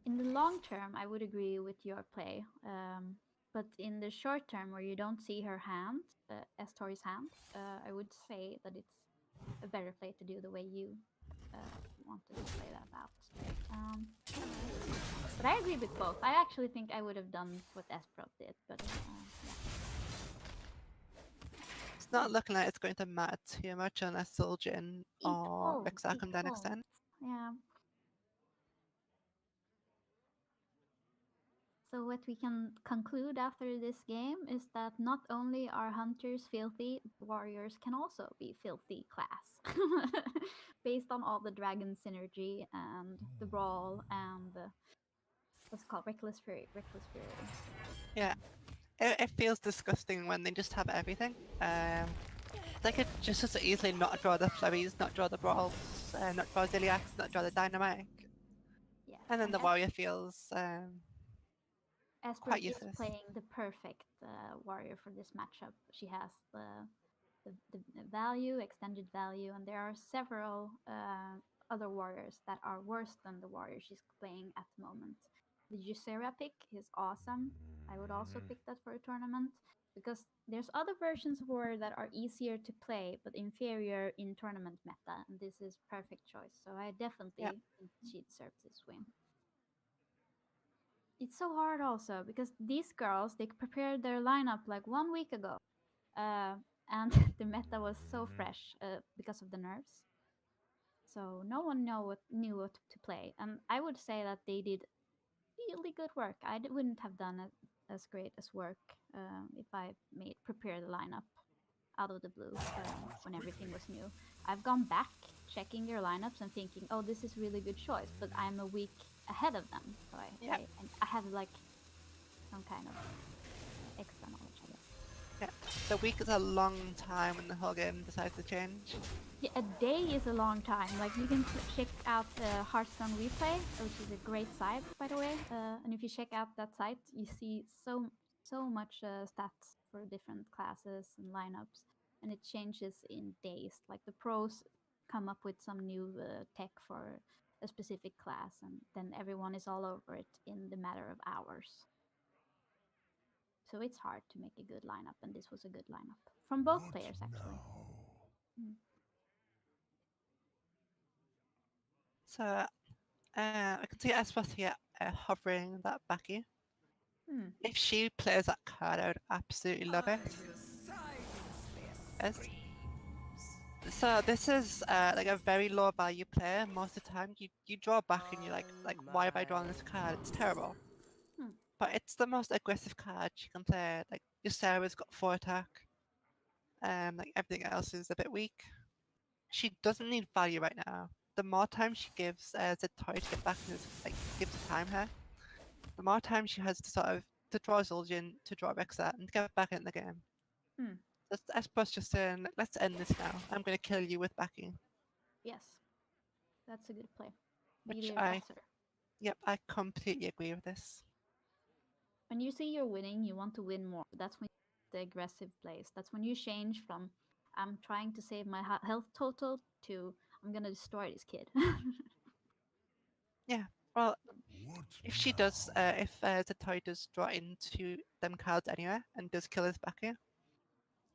In the long term, I would agree with your play. But in the short term, where you don't see her hand, zTori's hand, I would say that it's a better play to do the way you wanted to play that out. But I agree with both. I actually think I would have done what Espiroth did, but yeah. It's not looking like it's going to matter too much unless Zul'jin or Rexxar come down next turn. Yeah. So what we can conclude after this game is that not only are hunters filthy, warriors can also be filthy class. Based on all the dragon synergy and the brawl and the, what's it called, reckless fury. Yeah, it feels disgusting when they just have everything. They could just as easily not draw the flurries, not draw the brawls, not draw Ziliax, not draw the dynamite. Yes. And then the warrior feels Espiroth quite is useless. playing the perfect warrior for this matchup. She has the value, extended value, and there are several other warriors that are worse than the warrior she's playing at the moment. The Ysera pick is awesome. I would also pick that for a tournament because there's other versions of warrior that are easier to play but inferior in tournament meta, and this is perfect choice. So I definitely think she deserves this win. It's so hard also because these girls, they prepared their lineup like 1 week ago, and the meta was so fresh because of the nerfs. So no one knew what to play, and I would say that they did really good work. Wouldn't have done it as great as work if I prepare the lineup out of the blue when everything was new. I've gone back checking their lineups and thinking, oh, this is really good choice, but I'm a week ahead of them, so I have like some kind of extra knowledge, I guess. Yeah, the week is a long time when the whole game decides to change. Yeah, a day is a long time. Like you can check out Hearthstone replay, which is a great site, by the way. And if you check out that site, you see so much stats for different classes and lineups, and it changes in days. Like the pros come up with some new tech for a specific class, and then everyone is all over it in the matter of hours. So it's hard to make a good lineup, and this was a good lineup from both players, actually. So I can see Espiroth here hovering that backy. If she plays that card, I would absolutely love it. Yes. So this is like a very low value player. Most of the time, you draw back and you're like, why have I drawn this card? It's terrible. But it's the most aggressive card she can play. Like Ysera's got 4 attack. Like everything else is a bit weak. She doesn't need value right now. The more time she gives zTori to get back and like gives the time her, the more time she has to sort of to draw Zul'jin, to draw Rexxar, and to get back in the game. Espiroth's just saying, let's end this now. I'm going to kill you with backing. Yes, that's a good play. Which I completely agree with this. When you see you're winning, you want to win more. That's when the aggressive plays. That's when you change from I'm trying to save my health total to I'm gonna destroy this kid. Yeah, well, if she does, if zTori does draw into them cards anyway and does kill his backer,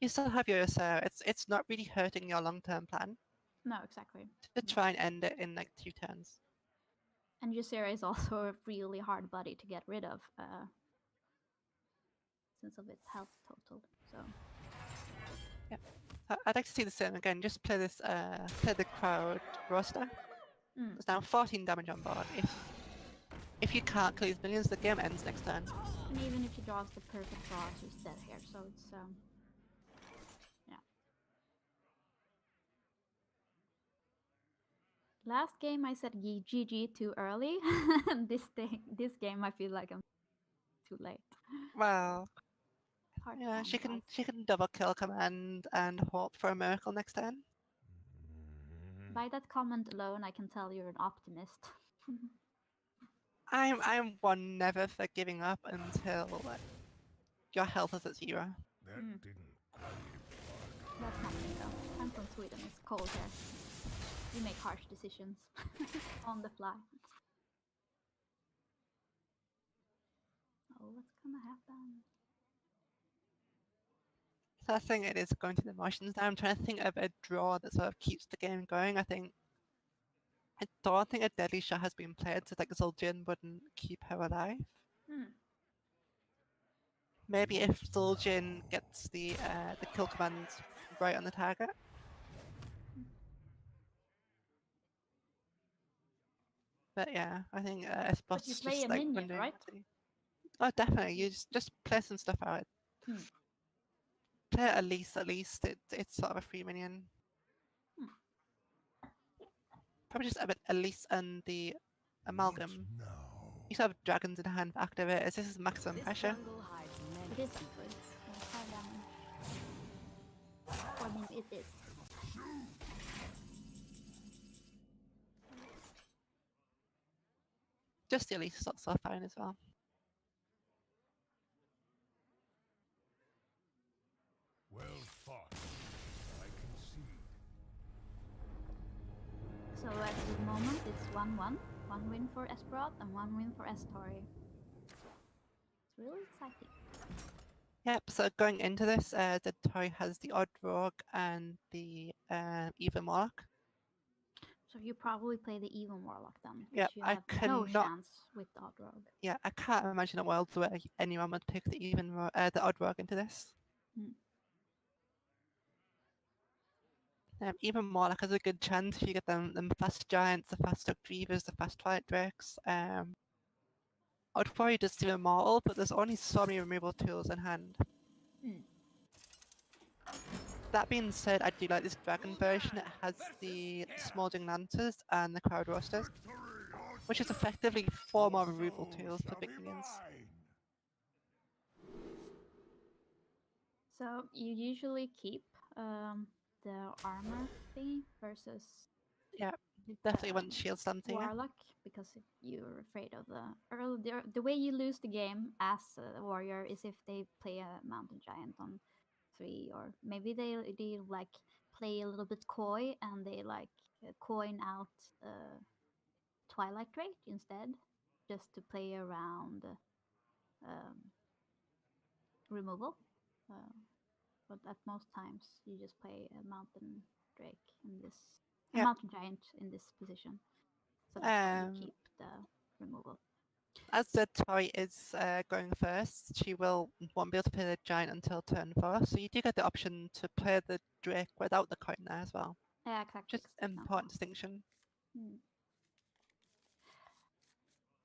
you still have your Ysera. It's not really hurting your long-term plan. No, exactly. To try and end it in like 2 turns. And Ysera is also a really hard buddy to get rid of, since of its health total. So yeah, I'd like to see the same again. Just play this, play the crowd roster. There's now 14 damage on board. If you can't kill these minions, the game ends next turn. And even if she draws the perfect draw, she's dead here. So it's yeah. Last game I said GG too early. This game I feel like I'm too late. Well, Hard to yeah, analyze. she can double kill command and hope for a miracle next turn. By that comment alone, I can tell you're an optimist. I'm one never for giving up until your health is at 0. That Mm. didn't quite That's not me though. I'm from Sweden. It's cold here. We make harsh decisions on the fly. Oh, what's gonna happen? So I think it is going through the motions now. I'm trying to think of a draw that sort of keeps the game going. I don't think a deadly shot has been played, so like Zul'jin wouldn't keep her alive. Hmm. Maybe if Zul'jin gets the kill command right on the target. But yeah, I think But you Espiroth's play just a like minion, wondering right? what to do. Oh, definitely. You just play some stuff out. Hmm. Play it at least. It's sort of a free minion. Hmm. Probably just a bit Elise and the amalgam. now. You sort of have dragons in hand for activators. This is maximum This pressure. jungle hides It many is good. secrets. I mean, it is. Just the Elise is also fine as well. Well fought. I concede. So at the moment it's 1-1. One win for Espiroth and one win for zTori. It's really exciting. Yep, so going into this, the toy has the Odd Rogue and the Even Warlock. So you probably play the Evil Warlock then, Yeah, because you I have no cannot. chance with the Odd Rogue. Yeah, I can't imagine a world where anyone would pick the Odd Rogue into this. Hmm. Even Warlock has a good chance if you get them fast giants, the fast Reavers, the fast Twilight Drakes. I'd probably just do Immortal, but there's only so many removal tools in hand. Hmm. That being said, I do like this dragon version. It has the Smouldering Lancers and the Cloud Roasters, which is effectively 4 more removal tools for big minions. So you usually keep the armor thingy versus Yeah, you definitely want Shield Slam here. Warlock, because if you're afraid of the way you lose the game as a warrior is if they play a mountain giant on 3, or maybe they like play a little bit coy and they like coin out Twilight Drake instead, just to play around um, removal. Uh, but at most times you just play a mountain drake in this, a Yep. mountain giant in this position. So that's why you keep the removal. As the toy is going first, she won't be able to play the giant until turn 4, so you do get the option to play the drake without the coin there as well. Yeah, exactly. Just important distinction. Hmm.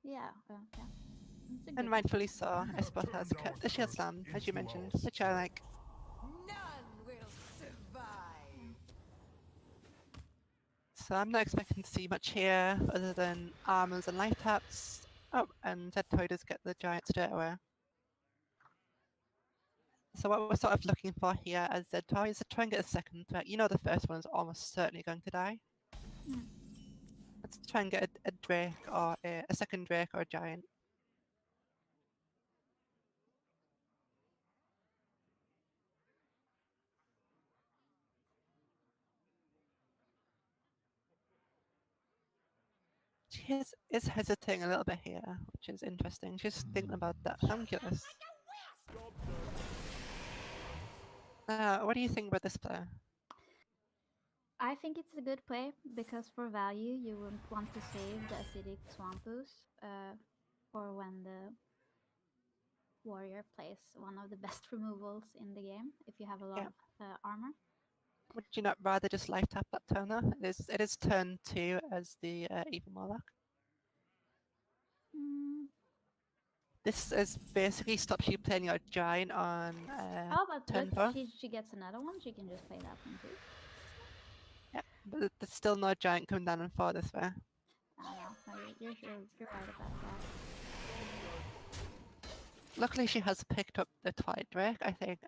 Yeah, yeah. It's a And good rightfully so, Espiroth has kept the Shield Slam, as you mentioned, which I like. None will survive. So I'm not expecting to see much here other than armors and life taps. Oh, and zTori does get the giant straight away. So what we're sort of looking for here as zTori is to try and get a second threat. You know the first one is almost certainly going to die. Hmm. Let's try and get a drake or a second drake or a giant. She is hesitating a little bit here, which is interesting. She's thinking about that homunculus. What do you think about this player? I think it's a good play because for value you would want to save the acidic swamp ooze for when the warrior plays one of the best removals in the game if you have a lot Yeah. of armor. Would you not rather just life tap that turn though? It is turn 2 as the Even Warlock. Mm. This is basically stops you playing your giant on Oh, but turn look, 4. she gets another one. She can just play that one too. Yeah, But there's still no giant coming down and far this way. I know. No, you're right about that. Luckily, she has picked up the Twilight Drake, I think.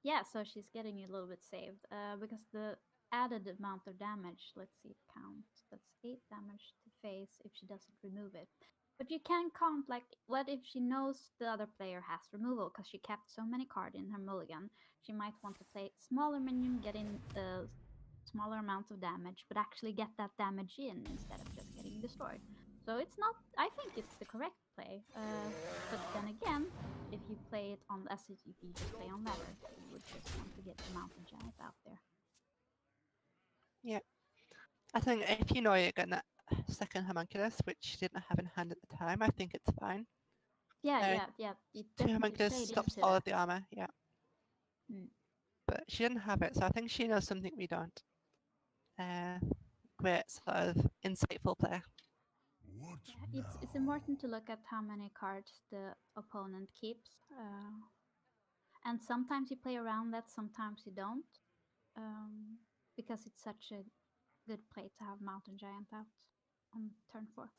Yeah, so she's getting a little bit saved. Because the added amount of damage, let's see it count. That's 8 damage to face if she doesn't remove it. But you can count, like, what if she knows the other player has removal because she kept so many cards in her mulligan? She might want to play smaller minion, get in a smaller amount of damage, but actually get that damage in instead of just getting destroyed. So it's not, I think it's the correct play. But then again, if you play it on, as if you just play on ladder, you would just want to get the mountain giant out there. Yeah. I think if you know you're getting that second homunculus, which she didn't have in hand at the time, I think it's fine. Yeah. It 2 definitely homunculus played stops into all that. of the armor, yeah. Mm. But she didn't have it, so I think she knows something we don't. Great sort of insightful play. What Yeah, now? it's important to look at how many cards the opponent keeps, and sometimes you play around that, sometimes you don't, um, because it's such a good play to have mountain giant out on turn 4.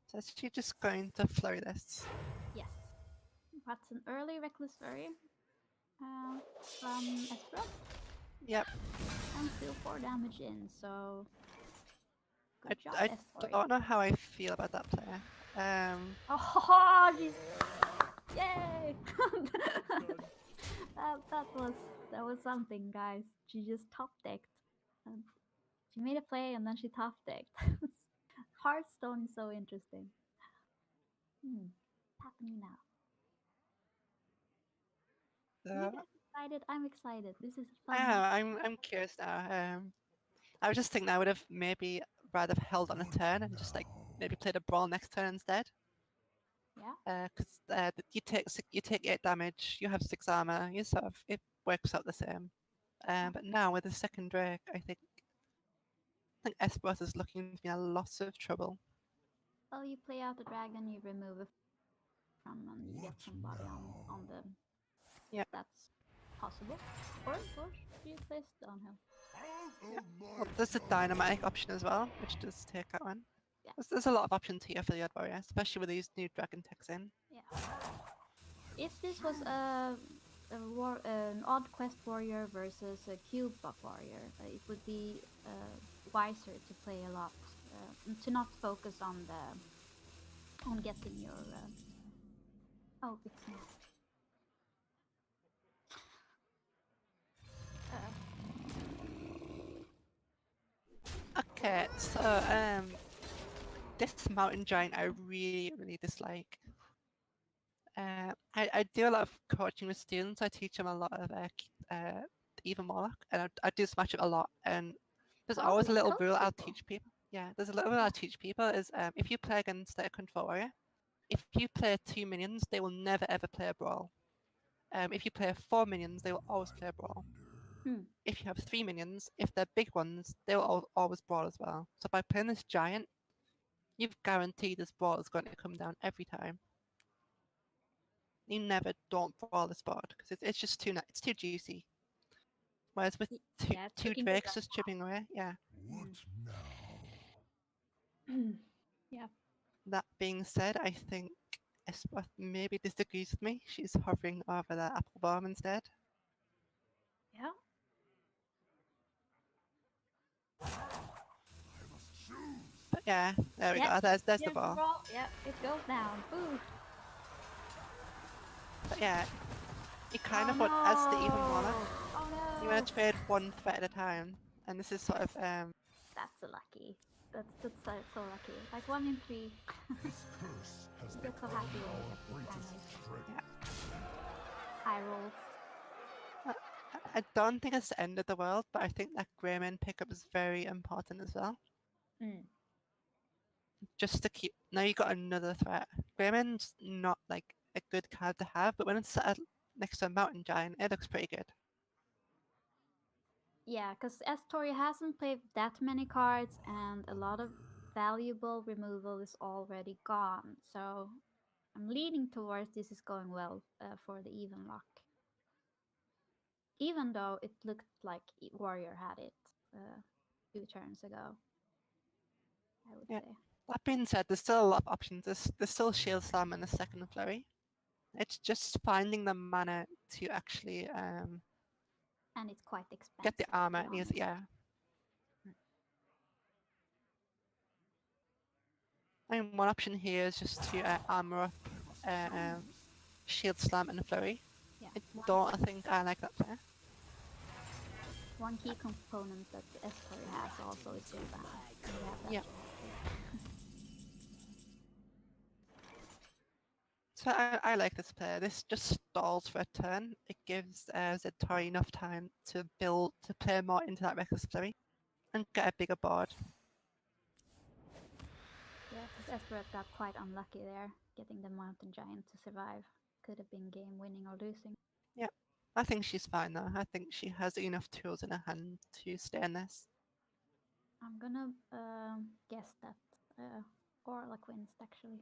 So she's just going to flurry this. Yes, that's an early reckless flurry from Espiroth, Yep. and still 4 damage in. So good job, I zTori. don't know how I feel about that player. Oh, she's yay! that was something, guys. She just top decked. And she made a play and then she top decked. Hearthstone is so interesting. It's happening now. Are you So guys excited? I'm excited. This is a I fun match. am. I'm curious now. I was just thinking I would have maybe rather held on a turn and just like maybe played a brawl next turn instead. Yeah. Because you take 8 damage, you have 6 armor, you sort of it works out the same. But now with the second Drake, I think Espiroth is looking to be in a lot of trouble. Well, you play out the dragon, you remove it from, and you get What somebody now? on the. Yeah. That's possible. Or you play downhill. Out Yeah. of my Well, there's a dynamite option as well, which does take that one. Yeah. There's a lot of options here for the odd warrior, especially with these new dragon techs in. Yeah. If this was an odd quest warrior versus a cube buff warrior, it would be wiser to play a lot, to not focus on getting your. Oh, it's not. Okay, so this mountain giant I really dislike. I do a lot of coaching with students. I teach them a lot of even Moloch, and I do smash it a lot. And there's Oh, always a you little coach rule I'll people. teach people. Yeah, there's a little rule I'll teach people is if you play against a control warrior, if you play 2 minions, they will never ever play a brawl. If you play 4 minions, they will always play a brawl. Hmm. If you have 3 minions, if they're big ones, they will always brawl as well. So by playing this giant, you've guaranteed this brawl is going to come down every time. You never don't brawl this board because it's just it's too juicy. Whereas with Yeah, two taking the drakes just chipping away, yeah. What now? Yeah. That being said, I think Espiroth maybe disagrees with me. She's hovering over the apple bomb instead. Yeah. I must choose. But yeah, there we Yeah, go. There's the Here's ball. roll. Yeah, it goes down. Ooh. But yeah, you kind Oh of no. want as the even monarch, Oh you no. want to trade one threat at a time, and this is sort of That's a lucky. That's so lucky. Like 1 in 3. This curse has You get so happy when you our get these greatest damage. strength. High rolls. I don't think it's the end of the world, but I think that Greyman pickup is very important as well. Mm. Just to keep. Now you got another threat. Greyman's not like a good card to have, but when it's set next to a mountain giant, it looks pretty good. Yeah, because zTori hasn't played that many cards, and a lot of valuable removal is already gone. So I'm leaning towards this is going well for the even lock. even though it looked like Warrior had it 2 turns ago, I would Yeah. say. That being said, there's still a lot of options. There's still Shield Slam and a second Flurry. It's just finding the mana to actually And it's quite get the expensive, to armor be and use honest. it. Yeah. And one option here is just to armor up Shield Slam and a Flurry. Yeah, I don't think I like that play. one key component that the zTori has also is your slam. And we have that Yeah. too. So I like this play. This just stalls for a turn. It gives zTori enough time to play more into that Reckless Flurry and get a bigger board. Yeah, because Espiroth got quite unlucky there, getting the Mountain Giant to survive. Could have been game winning or losing. Yeah, I think she's fine though. I think she has enough tools in her hand to stay in this. I'm gonna guess that Orla wins actually.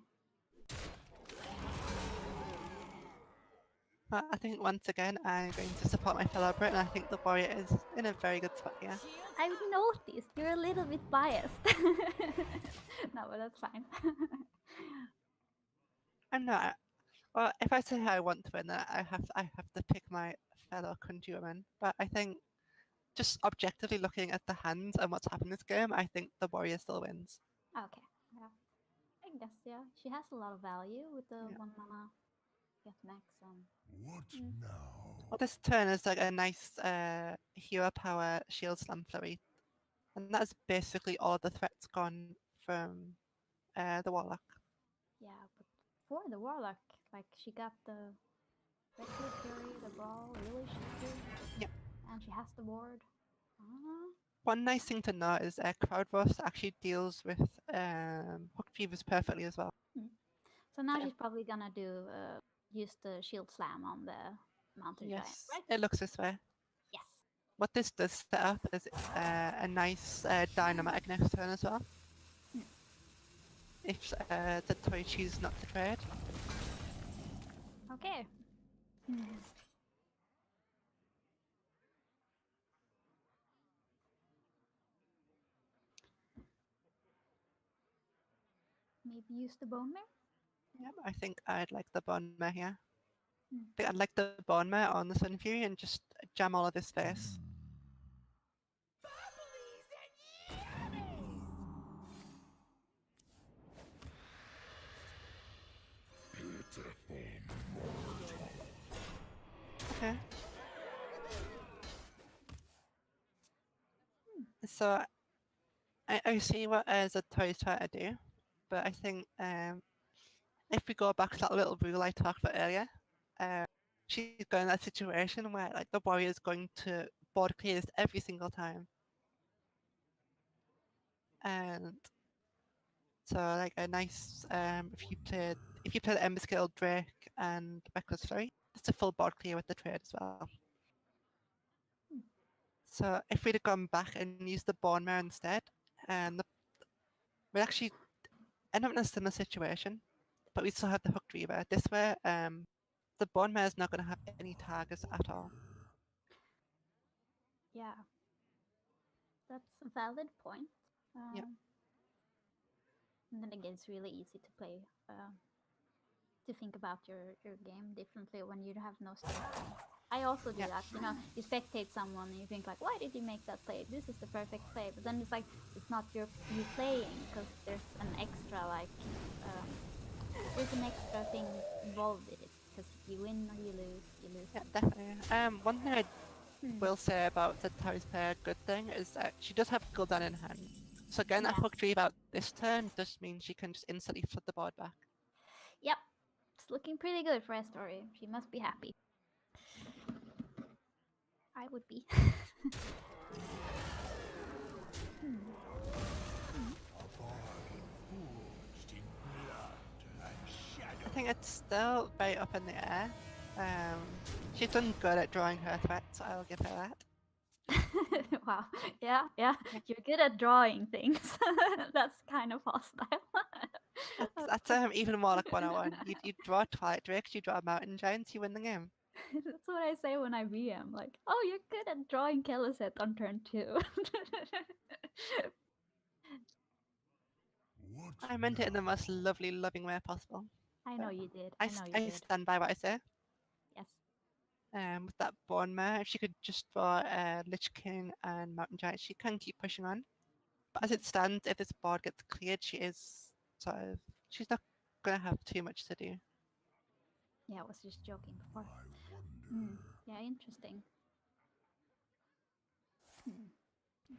But I think once again I'm going to support my fellow Brit, and I think the Warrior is in a very good spot here. I've noticed you're a little bit biased. No, but that's fine. I'm not. Well, if I say I want to win, then I have to pick my fellow countrywoman. But I think just objectively looking at the hands and what's happened in this game, I think the Warrior still wins. Okay, yeah. I guess, yeah. She has a lot of value with the Yeah. 1 mana get max and What now? Well, this turn is like a nice hero power shield slam flurry, and that's basically all the threats gone from the Warlock. yeah, but for the Warlock, like she got the Reckless Fury, the Brawl, really she too. Yeah. And she has the ward. One nice thing to note is Crowd Roast actually deals with Hooked Fevers perfectly as well. So now Yeah. she's probably gonna do use the shield slam on the Mountain Giant, Yes, right? it looks this way. Yes. What this does set up is a nice dynamic next turn as well. If the toy chooses not to trade. Okay. Maybe use the bone mare? Yeah, I think I'd like the Bone Mare here. Hmm. I think I'd like the Bone Mare on the Sun Fury and just jam all of his face. Okay. So I see what zTori is trying to do, but I think if we go back to that little rule I talked about earlier, she's going in that situation where like the warrior is going to board clear this every single time, and so like a nice if you play the Ember Scale Drake and Reckless Flurry, it's a full board clear with the trade as well. So if we'd have gone back and used the Bone Mare instead, we'd actually end up in a similar situation, but we still have the Hooked Reaver. This way, the Bone Mare is not going to have any targets at all. Yeah. That's a valid point. Yeah. And then again, it's really easy to play, to think about your game differently when you have no stake. I also do Yeah. that. You know, you spectate someone and you think like, why did you make that play? This is the perfect play. But then it's like, it's not you playing because there's an extra like, there's an extra thing involved in it. Because if you win or you lose, you lose. Yeah, definitely. One thing I will say about the Tari's player, good thing, is that she does have Gul'dan in hand. So getting that Yeah. Hooked Reaver out this turn just means she can just instantly flip the board back. Yep. It's looking pretty good for zTori. She must be happy. I would be. I think it's still very up in the air. She's done good at drawing her threats, so I'll give her that. Wow. Yeah. You're good at drawing things. That's kind of hostile. That's even more like 101. You draw Twilight Drakes, you draw Mountain Giants, you win the game. That's what I say when I BM. Like, oh, you're good at drawing Kelliset on turn 2. What I meant it in the now? most lovely, loving way possible. I know you did. I, I know you I did. stand by what I say. Yes. With that Born Mare, if she could just draw Lich King and Mountain Giant, she can keep pushing on. But as it stands, if this board gets cleared, she's not going to have too much to do. Yeah, I was just joking before. I wonder. Yeah, interesting.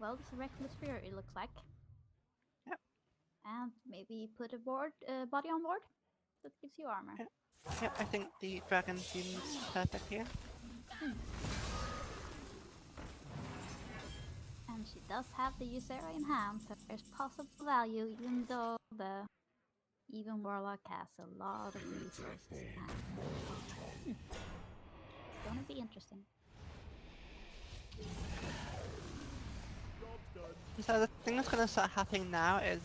Well, it's a Reckless Fury, it looks like. Yep. And maybe put a body on board. That gives you armor. Yep, I think the dragon seems perfect here. And she does have the Ysera in hand, so there's possible value, even though the Even Warlock has a lot of resources in hand. It's gonna be interesting. So the thing that's going to start happening now is,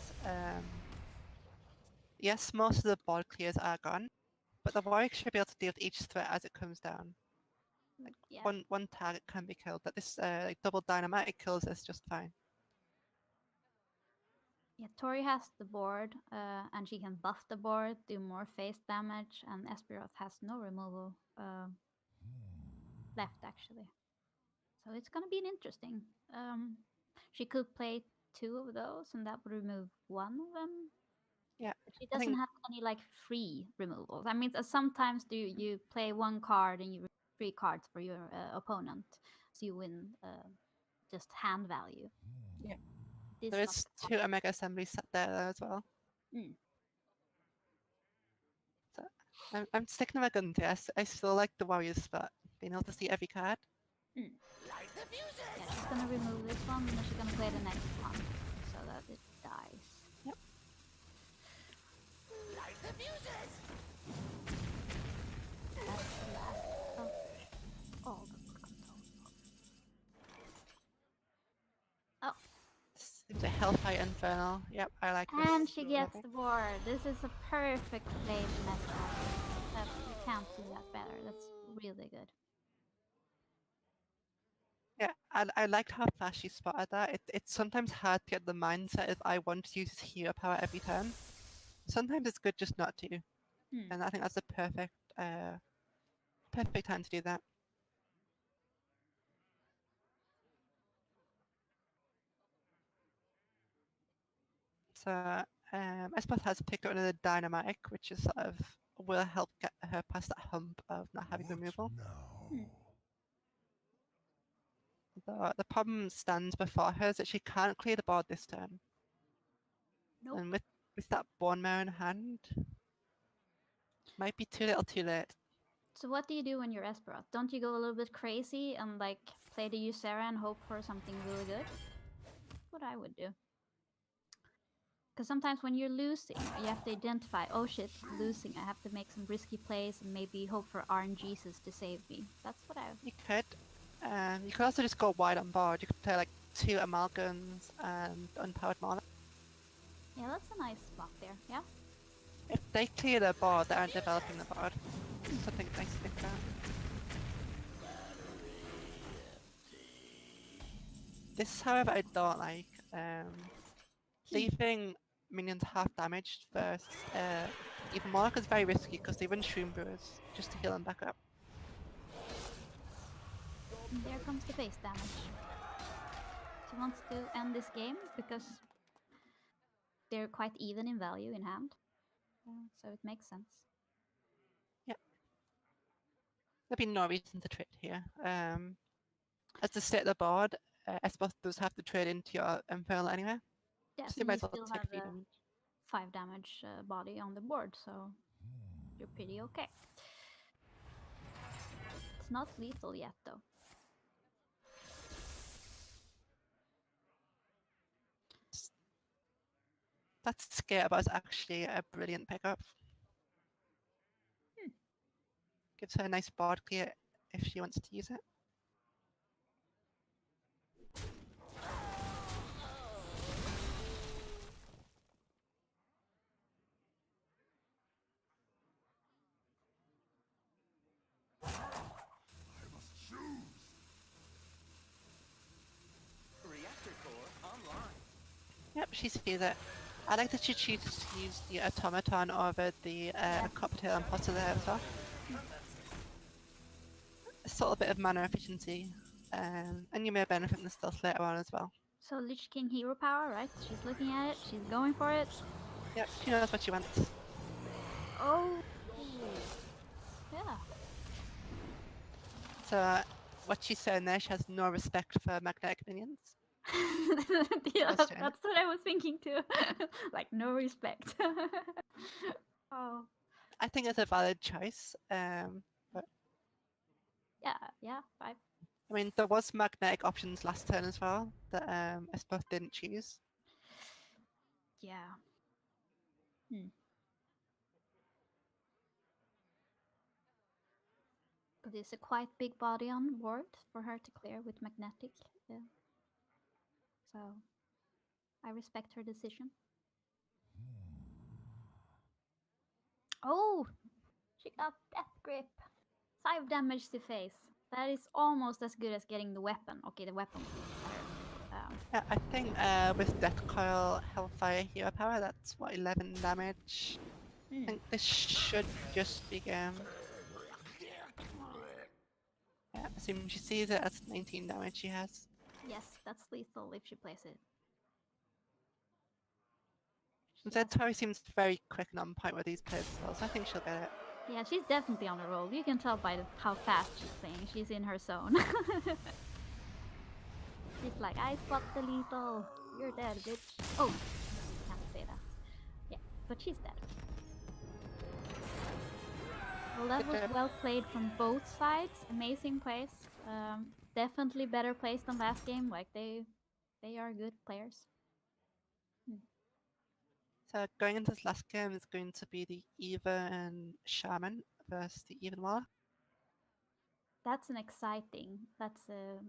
yes, most of the board clears are gone, but the warrior should be able to deal with each threat as it comes down. Yeah. One target can be killed, but this like double dynamite kills this just fine. Yeah, Tori has the board, and she can buff the board, do more face damage, and Espiroth has no removal left, actually. So it's gonna be interesting. She could play 2 of those, and that would remove 1 of them. Yeah, But she I doesn't think have any like free removals. I mean, sometimes you play 1 card and you remove 3 cards for your opponent, so you win just hand value. yeah, This there not is 2 Omega Assemblies set there as well. So I'm sticking to my guns here. I still like the warriors, but being able to see every card. Yeah, she's gonna remove this one, and then she's gonna play the next one, so that it dies. Yep. That's the last of all the controls. Oh, Seems a Hellfire Infernal. Yep, I like this. and she gets Okay. the board. This is a perfect flame mess. You can't do that better. That's really good. Yeah, I liked how fast she spotted that. It's sometimes hard to get the mindset if I want to use hero power every turn. Sometimes it's good just not to. And I think that's the perfect time to do that. So Espiroth has picked up another dynamic, which is sort of will help get her past that hump of not having What removal. now? The problem stands before her is that she can't clear the board this turn. Nope. And with that Bone Mare in hand, might be too little too late. So what do you do when you're Espiroth? Don't you go a little bit crazy and like play the Ysera and hope for something really good? That's what I would do. Because sometimes when you're losing, you have to identify, oh shit, losing. I have to make some risky plays and maybe hope for RNGs to save me. That's what I... You could. You could also just go wide on board. You could play like 2 Amalgams and Unpowered Monarch. Yeah, that's a nice spot there, yeah? If they clear their board, they aren't developing the board. Something nice to think about. This, however, I don't like. Leaving minions half damaged versus even Monarch is very risky because they run Shroom Brewers just to heal them back up. And there comes the base damage. She wants to end this game because they're quite even in value in hand. So it makes sense. Yeah. There'd be no reason to trade here. As the state of the board, Espiroth does have to trade into your Infernal anyway. Yeah, So so you might you as well still take have 3 a damage. 5 damage body on the board, so you're pretty okay. It's not lethal yet, though. That scare about is actually a brilliant pickup. Gives her a nice board clear if she wants to use it. Yep, she sees it. I like that she chooses to use the automaton over the cocktail and potter there as well. A little bit of mana efficiency, and you may benefit from the stealth later on as well. So Lich King hero power, right? She's looking at it. She's going for it. Yep, she knows what she wants. Oh. Yeah. So what she's saying there, she has no respect for magnetic minions. Yeah, Question. that's what I was thinking too. Like no respect. Oh. I think it's a valid choice. But Yeah, five. I mean, there was magnetic options last turn as well that Espiroth didn't choose. Yeah. But it's a quite big body on board for her to clear with magnetic. Yeah. So I respect her decision. Oh, she got death grip. 5 damage to face. That is almost as good as getting the weapon. Okay, the weapon was better. Yeah, I think with Death Coil, Hellfire Hero Power, that's what, 11 damage. I think this should just be Yeah, assuming she sees it, that's 19 damage she has. Yes, that's lethal if she plays it. zTori seems very quick and on point with these plays as well, so I think she'll get it. Yeah, she's definitely on a roll. You can tell by how fast she's playing. She's in her zone. She's like, I spot the lethal. You're dead, bitch. Oh, can't say that. Yeah, but she's dead. Well, that was well played from both sides. Amazing plays. Definitely better plays than last game. Like they are good players. So going into this last game is going to be the Eva and Shaman versus the Even Warlock. That's an exciting. That's a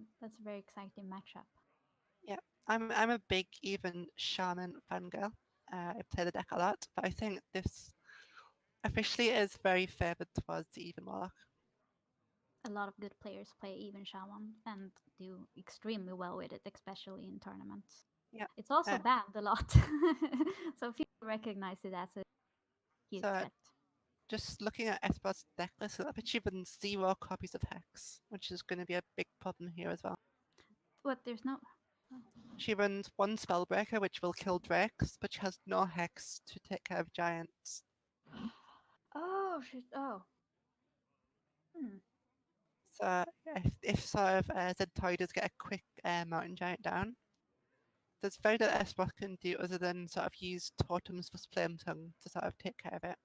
very exciting matchup. Yeah, I'm a big Even Shaman fangirl. I play the deck a lot, but I think this officially is very favoured towards the Even Warlock. A lot of good players play even Shaman and do extremely well with it, especially in tournaments. Yeah, it's also banned a lot, so people recognize it as a huge threat. Just looking at Espiroth's deck list, I bet she runs 0 copies of Hex, which is going to be a big problem here as well. What? There's no. She runs 1 Spellbreaker, which will kill Drakes, but she has no Hex to take care of Giants. Oh, oh. So if sort of zTori does get a quick Mountain Giant down, there's very little Espiroth can do other than sort of use Totems for Flame Tongue to sort of take care of it.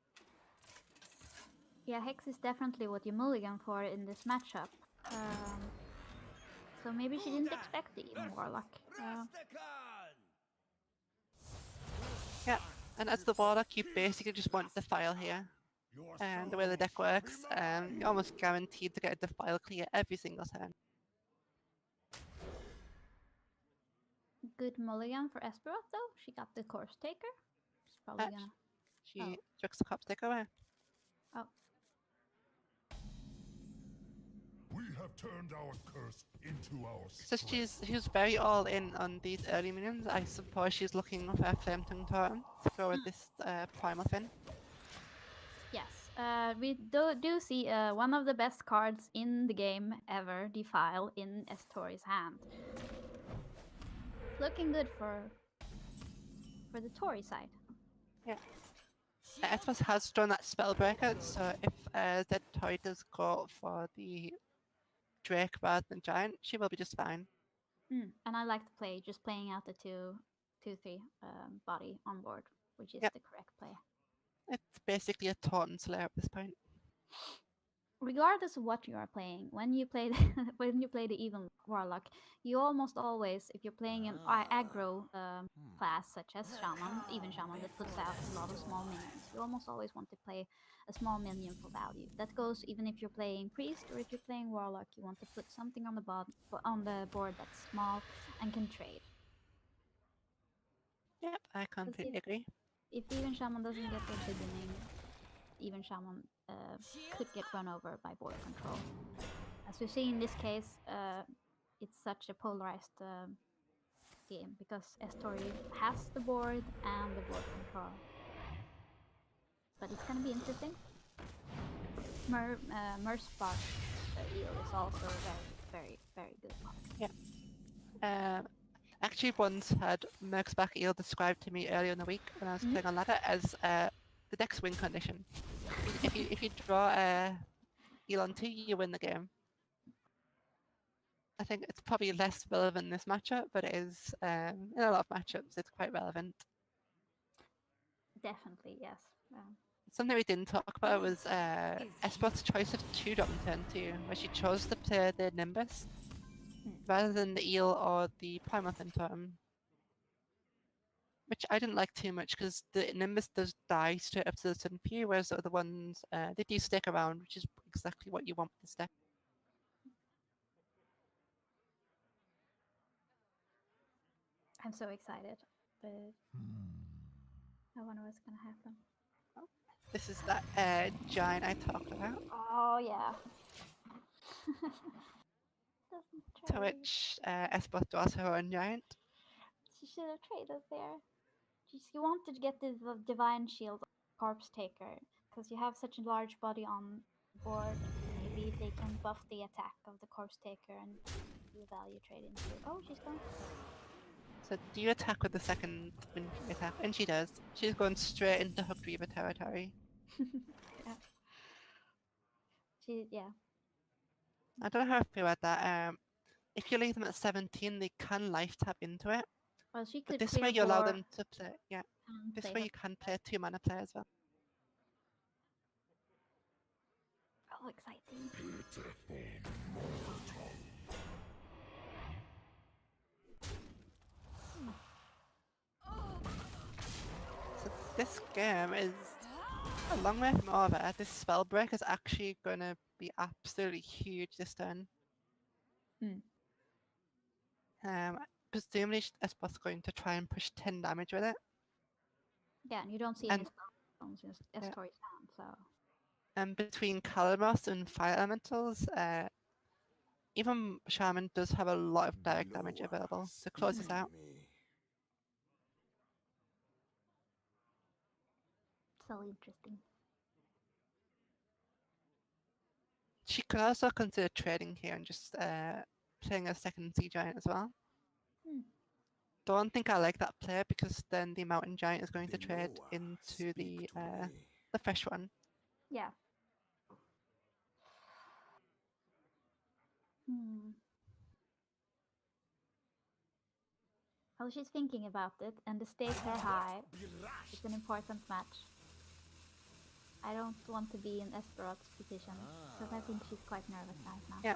Yeah, Hex is definitely what you mulligan for in this matchup. So maybe she didn't expect the Even Warlock. Yeah, and as the Warlock, you basically just want the file here. And the way the deck works, you're almost guaranteed to get a defile clear every single turn. Good mulligan for Espiroth though. She got the Corpse Taker. She's probably gonna. She chucks the Corpse Taker away. Oh. We have turned our curse into our So strength. she's very all in on these early minions. I suppose she's looking for a Flame Tongue Totem to go with this Primal Fin. Yes, we do see one of the best cards in the game ever, Defile, in zTori's hand. Looking good for the Tori side. Yeah. Espiroth has drawn that Spellbreaker, so if zTori does go for the Drake rather than Giant, she will be just fine. And I like to play just playing out the 2/3 body on board, which is the correct play. It's basically a Totem Slayer at this point. Regardless of what you are playing, when you play the Even Warlock, you almost always, if you're playing an aggro class such as Shaman, Even Shaman that puts out a lot of small minions, you almost always want to play a small minion for value. That goes even if you're playing Priest or if you're playing Warlock, you want to put something on the board that's small and can trade. Yep, I completely agree. If Even Shaman doesn't get the beginning, Even Shaman could get run over by border control. As we see in this case, it's such a polarized game because zTori has the board and the board control. But it's gonna be interesting. Merspot eel is also a very good card. Yeah. Actually, once had Merksback Eel described to me earlier in the week when I was playing on ladder as the deck's win condition. If you draw Eel on 2, you win the game. I think it's probably less relevant in this matchup, but it is in a lot of matchups. It's quite relevant. Definitely, yes. Something we didn't talk about was Espiroth's choice of 2-drop in turn 2, where she chose to play the Nimbus rather than the Eel or the Primal Totem, which I didn't like too much because the Nimbus does die straight up to the turn few, whereas the other ones they do stick around, which is exactly what you want with this deck. I'm so excited, but I wonder what's gonna happen. This is that giant I talked about. Oh yeah. Doesn't To trade. which Espiroth draws her own giant. She should have traded there. She wanted to get the divine shield corpse taker because you have such a large body on board. Maybe they can buff the attack of the corpse taker and do a value trade into. Oh, she's going for this. So do you attack with the second Wind Fury attack? And she does. She's going straight into Hooked Reaver territory. Yeah. Yeah. I don't know how I feel about that. If you leave them at 17, they can life tap into it. Well, she But could this clear way you allow board them to play. Yeah. and This play way her. you can play a 2-mana play as well. Oh, exciting. So this game is a long way from over. This spell break is actually going to be absolutely huge this turn. Presumably Espiroth's going to try and push 10 damage with it. Yeah, and you don't see any spells in zTori's hand, so. And between Calamos and Fire Elementals, even Shaman does have a lot of direct damage available to close this out. So interesting. She could also consider trading here and just playing a second Sea Giant as well. Don't think I like that play because then the Mountain Giant is going to trade into the fresh one. Yeah. Well, she's thinking about it, and the stakes are high. It's an important match. I don't want to be in Espiroth's position, because I think she's quite nervous right now. Yeah.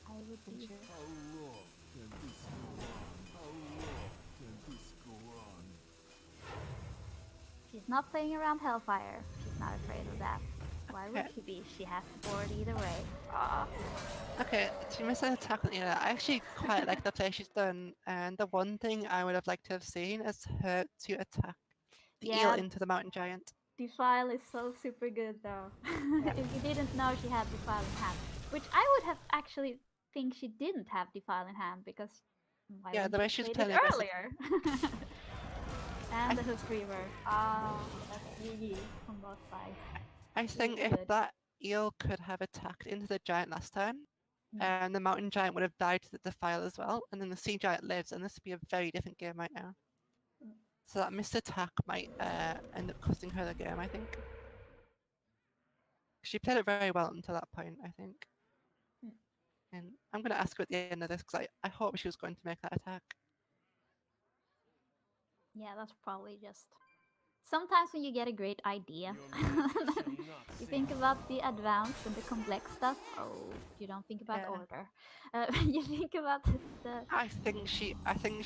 I would be. She's not playing around Hellfire. She's not afraid of that. Why would she be? She has the board either way. Okay, she missed an attack on Nea. I actually quite like the play she's done, and the one thing I would have liked to have seen is her to attack the eel into the Mountain Giant. Defile is so super good though. If you didn't know she had Defile in hand, which I would have actually think she didn't have Defile in hand because why the way she's played playing it earlier. And the Hook Reaver. That's GG from both sides. I think if that eel could have attacked into the giant last turn, and the Mountain Giant would have died to the Defile as well, and then the Sea Giant lives, and this would be a very different game right now. So that missed attack might end up costing her the game, I think. She played it very well until that point, I think. And I'm going to ask her at the end of this because I hope she was going to make that attack. Yeah, that's probably just... Sometimes when you get a great idea, you think about the advanced and the complex stuff. Oh, you don't think about order. You think about the... I think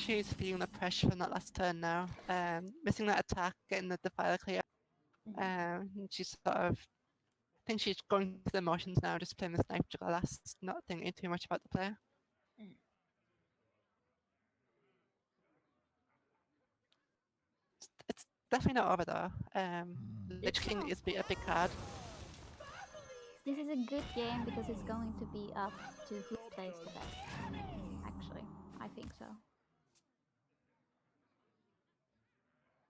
she's feeling the pressure from that last turn now. Missing that attack, getting the Defile clear. She's sort of... I think she's going through the motions now, just playing the Sniper Juggler last, not thinking too much about the play. It's definitely not over though. Lich King is a big card. This is a good game because it's going to be up to who plays the best. Actually, I think so.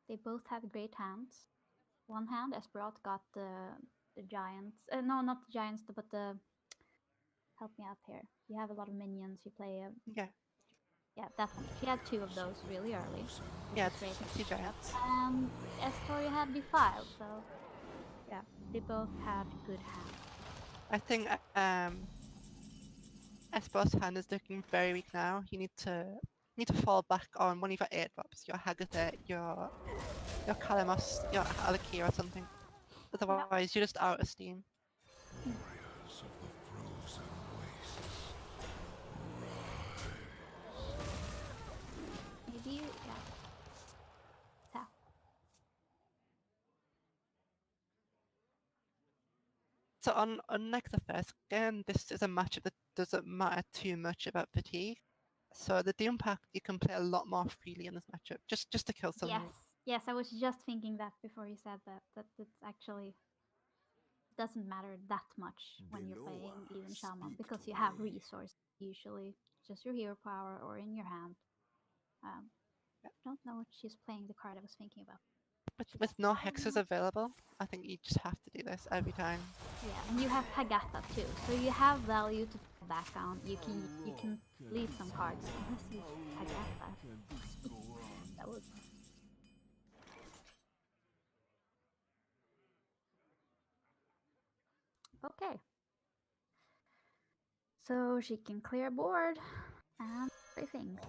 They both have great hands. One hand, Espiroth got the giants. No, not the giants, but the. Help me out here. You have a lot of minions. You play. Yeah, Yeah, that one. She had two of those really early, which yeah, is great. it's two giants. And Estoria had defiled, so yeah, they both had good hands. I think Esper's hand is looking very weak now. You need to fall back on one of your 8-drops, your Hagatha, your Kalamos, your Alakir or something. Otherwise, you're just out of steam. Warriors of the frozen wastes. Maybe you, yeah. Tap. So unlike the first game, this is a matchup that doesn't matter too much about fatigue. So the Doom Pack, you can play a lot more freely in this matchup, just to kill someone. Yes, yes. I was just thinking that before you said that. That it's actually doesn't matter that much when you're playing BAWOH, even Shaman speak because to you have me. resources usually, just your hero power or in your hand. I don't know what she's playing the card I was thinking about. But She's with no hexes available, I think you just have to do this every time. yeah, and you have Hagatha too, so you have value to fall back on. You can lead some cards unless you Hagatha. That was okay. So she can clear board and everything.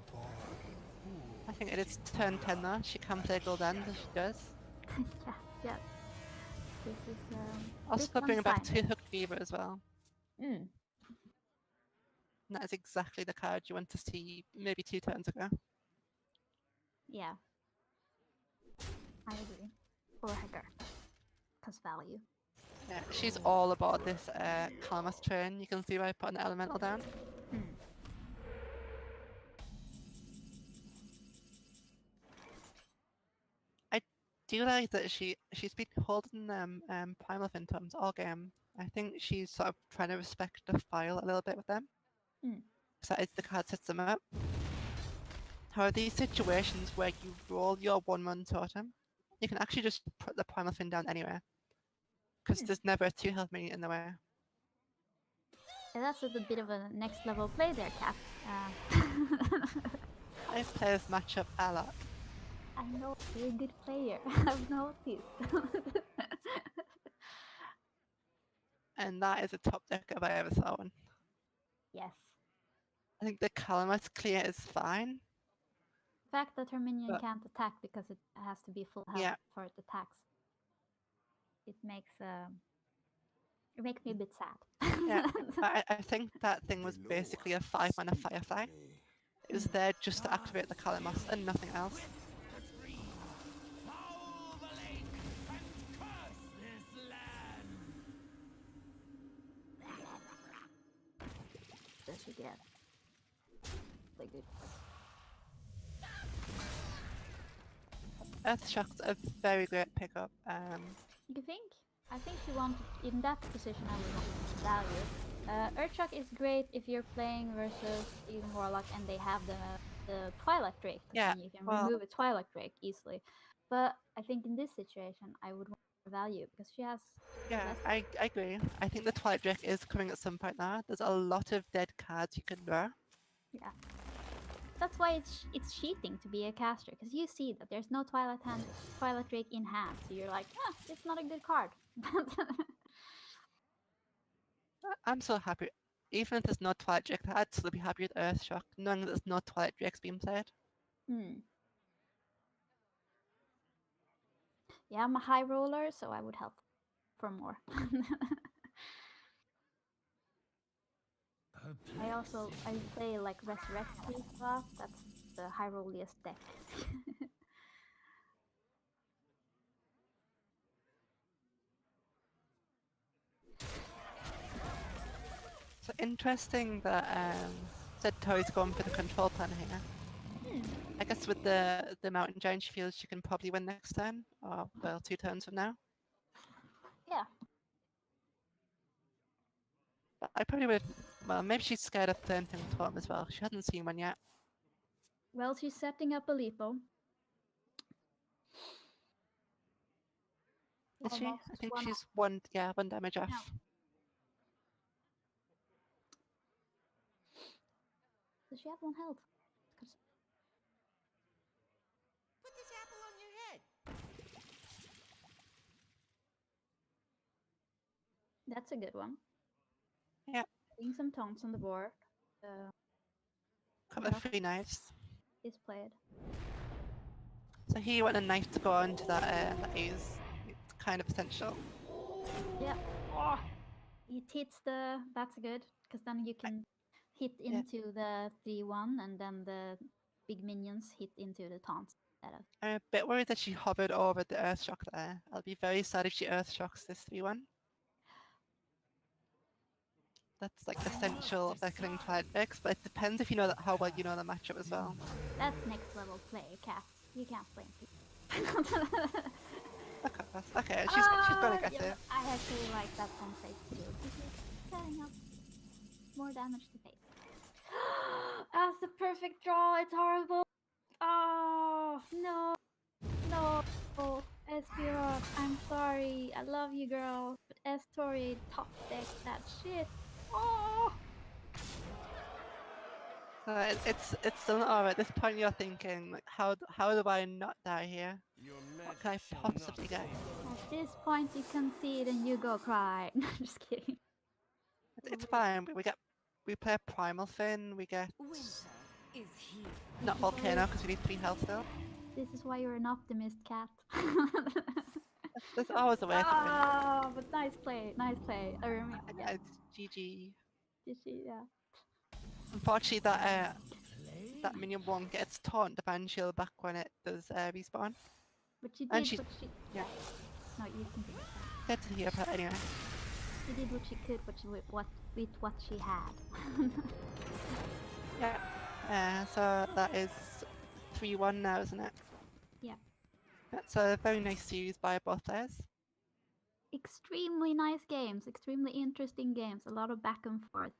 I think it is turn 10 now. She can play Gold End as she does. yeah, yeah. This is Also bit bring back one-sided. 2 Hooked Fever as well. Mm, And that is exactly the card you want to see maybe 2 turns ago. yeah, I agree. Or Hagatha, cause value. Yeah, she's all about this Kalamas train. You can see by putting the elemental down. Mm. I do like that she's been holding them Primal Phantoms all game. I think she's sort of trying to respect the file a little bit with them. Mm. So that is the card sets them up. However, these situations where you roll your 1-1 totem, you can actually just put the Primal Fin down anywhere. Because there's never a 2 health minion in the way. Yeah, that's a bit of a next level play there, Cat. I play this matchup a lot. I know you're a good player. I've noticed. And that is a top deck if I ever saw one. yes. I think the Calamus clear is fine. The fact that her minion But- can't attack because it has to be full health Yeah. for it attacks, it makes me a bit sad. Yeah, I think that thing was basically a 5-mana Firefly. It was there just to activate the Calamus and nothing else. Does she get? Like good. Earthshock's a very great pickup. You think? I think she wanted in that position. I would want value. Earthshock is great if you're playing versus even Warlock and they have the Twilight Drake. 'Cause Yeah, then you can well- remove a Twilight Drake easily. But I think in this situation, I would want value because she has. Yeah, less- I agree. I think the Twilight Drake is coming at some point now. There's a lot of dead cards you can draw. Yeah. That's why it's cheating to be a caster because you see that there's no Twilight Drake in hand, so you're like, it's not a good card. I'm so happy. Even if there's no Twilight Drake, I'd still be happy with Earthshock, knowing that there's no Twilight Drakes being played. Hmm. Yeah, I'm a high roller, so I would help for more. I play like Resurrect Espiroth. That's the high rolliest deck. So interesting that zTori's going for the control plan here. I guess with the Mountain Giant, she feels she can probably win next turn, or well, 2 turns from now. Yeah. But I probably would. Well, maybe she's scared of planting Totem as well. She hasn't seen one yet. Well, she's setting up a Lipo. Is she? almost I think one. she's one damage off. No. Does she have 1 health? 'Cause Put this apple on your head. that's a good one. Yeah. Putting some taunts on the board. Couple of Rock free knives. is played. So he want a knife to go on to that is kind of essential. Yeah. Oh, it hits the. That's good because then you can hit Yeah. into the 3-1, and then the big minions hit into the taunts. I'm a bit worried that she hovered over the Earth Shock there. I'll be very sad if she Earth Shocks this 3-1. That's like essential if they're killing Clyde X, but it depends if you know that, how well you know the matchup as well. That's next level play, Cat. You can't blame people. Okay, she's gonna get yeah, it. I actually like that one face too. This is setting up more damage to face. That's the perfect draw. It's horrible. Oh no, no, Espiroth. I'm sorry. I love you, girl. But zTori top deck that shit. Oh. So it's still not over. At this point, you're thinking, like, how do I not die here? What can I possibly get? At this point, you concede and you go cry. No, just kidding. It's fine. We play a Primal Fin. We get Winter is here. not Volcano because we need 3 health still. This is why you're an optimist, Cat. There's always a way to win. Ah, but nice play, nice play. I remember. Yeah, It's GG. did she? Yeah. Unfortunately, that minion won't get its taunt defense shield back when it does respawn. But she And did she- what she. yeah. No, you can do it. Get to heal, but anyway. She did what she could, but she with what she had. Yeah. So that is 3-1 now, isn't it? Yeah. That's a very nice series by both players. Extremely nice games, extremely interesting games. A lot of back and forth.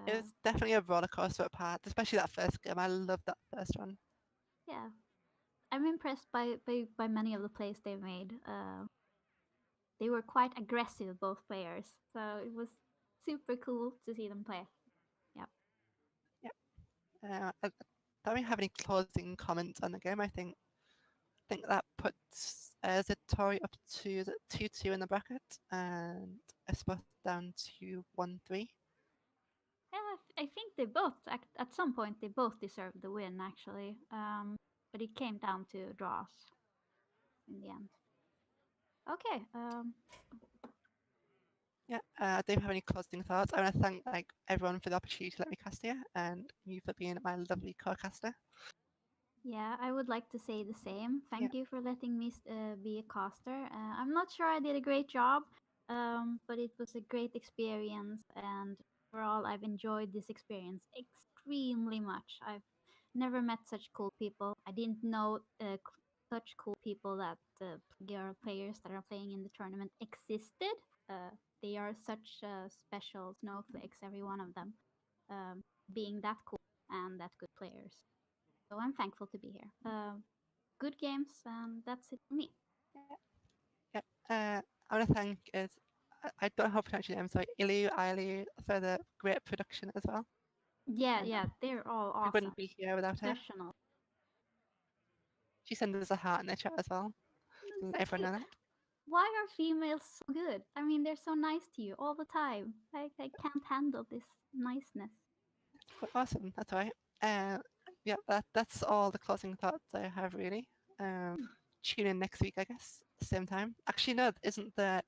It was definitely a roller coaster at parts, especially that first game. I loved that first one. Yeah, I'm impressed by many of the plays they've made. They were quite aggressive, both players, so it was super cool to see them play. I don't really have any closing comments on the game. I think that puts zTori up to 2-2 in the bracket and Espiroth down to 1-3. Yeah, I think they both at some point they both deserved the win actually. But it came down to draws in the end. Okay. Yeah, I don't have any closing thoughts. I want to thank everyone for the opportunity to let me cast here, and you for being my lovely co-caster. Yeah, I would like to say the same. Thank you for letting me be a caster. I'm not sure I did a great job, but it was a great experience, and overall, I've enjoyed this experience extremely much. I've never met such cool people. I didn't know such cool people that girl players that are playing in the tournament existed. They are such special snowflakes, every one of them, being that cool and that good players. So I'm thankful to be here. Good games, and that's it for me. Yeah, I want to thank I don't know how to pronounce your name, so Ilu for the great production as well. Yeah, they're all We awesome. wouldn't be here without her. Professional. She sent us a heart in the chat as well. Let everyone know that. Why are females so good? I mean, they're so nice to you all the time. I can't handle this niceness. But awesome, that's all right. Yeah, that's all the closing thoughts I have really. Tune in next week, I guess, same time. Actually, no, isn't the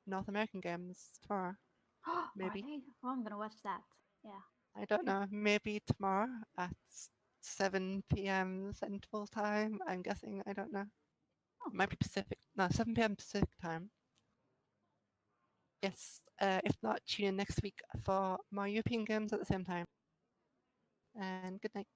North American games tomorrow? Maybe. Are they? Oh, I'm gonna watch that. Yeah. I don't know. Maybe tomorrow at 7 p.m. Central Time. I'm guessing. I don't know. Oh. It might be Pacific. No, 7 p.m. Pacific Time. Yes. If not, tune in next week for more European games at the same time. And good night.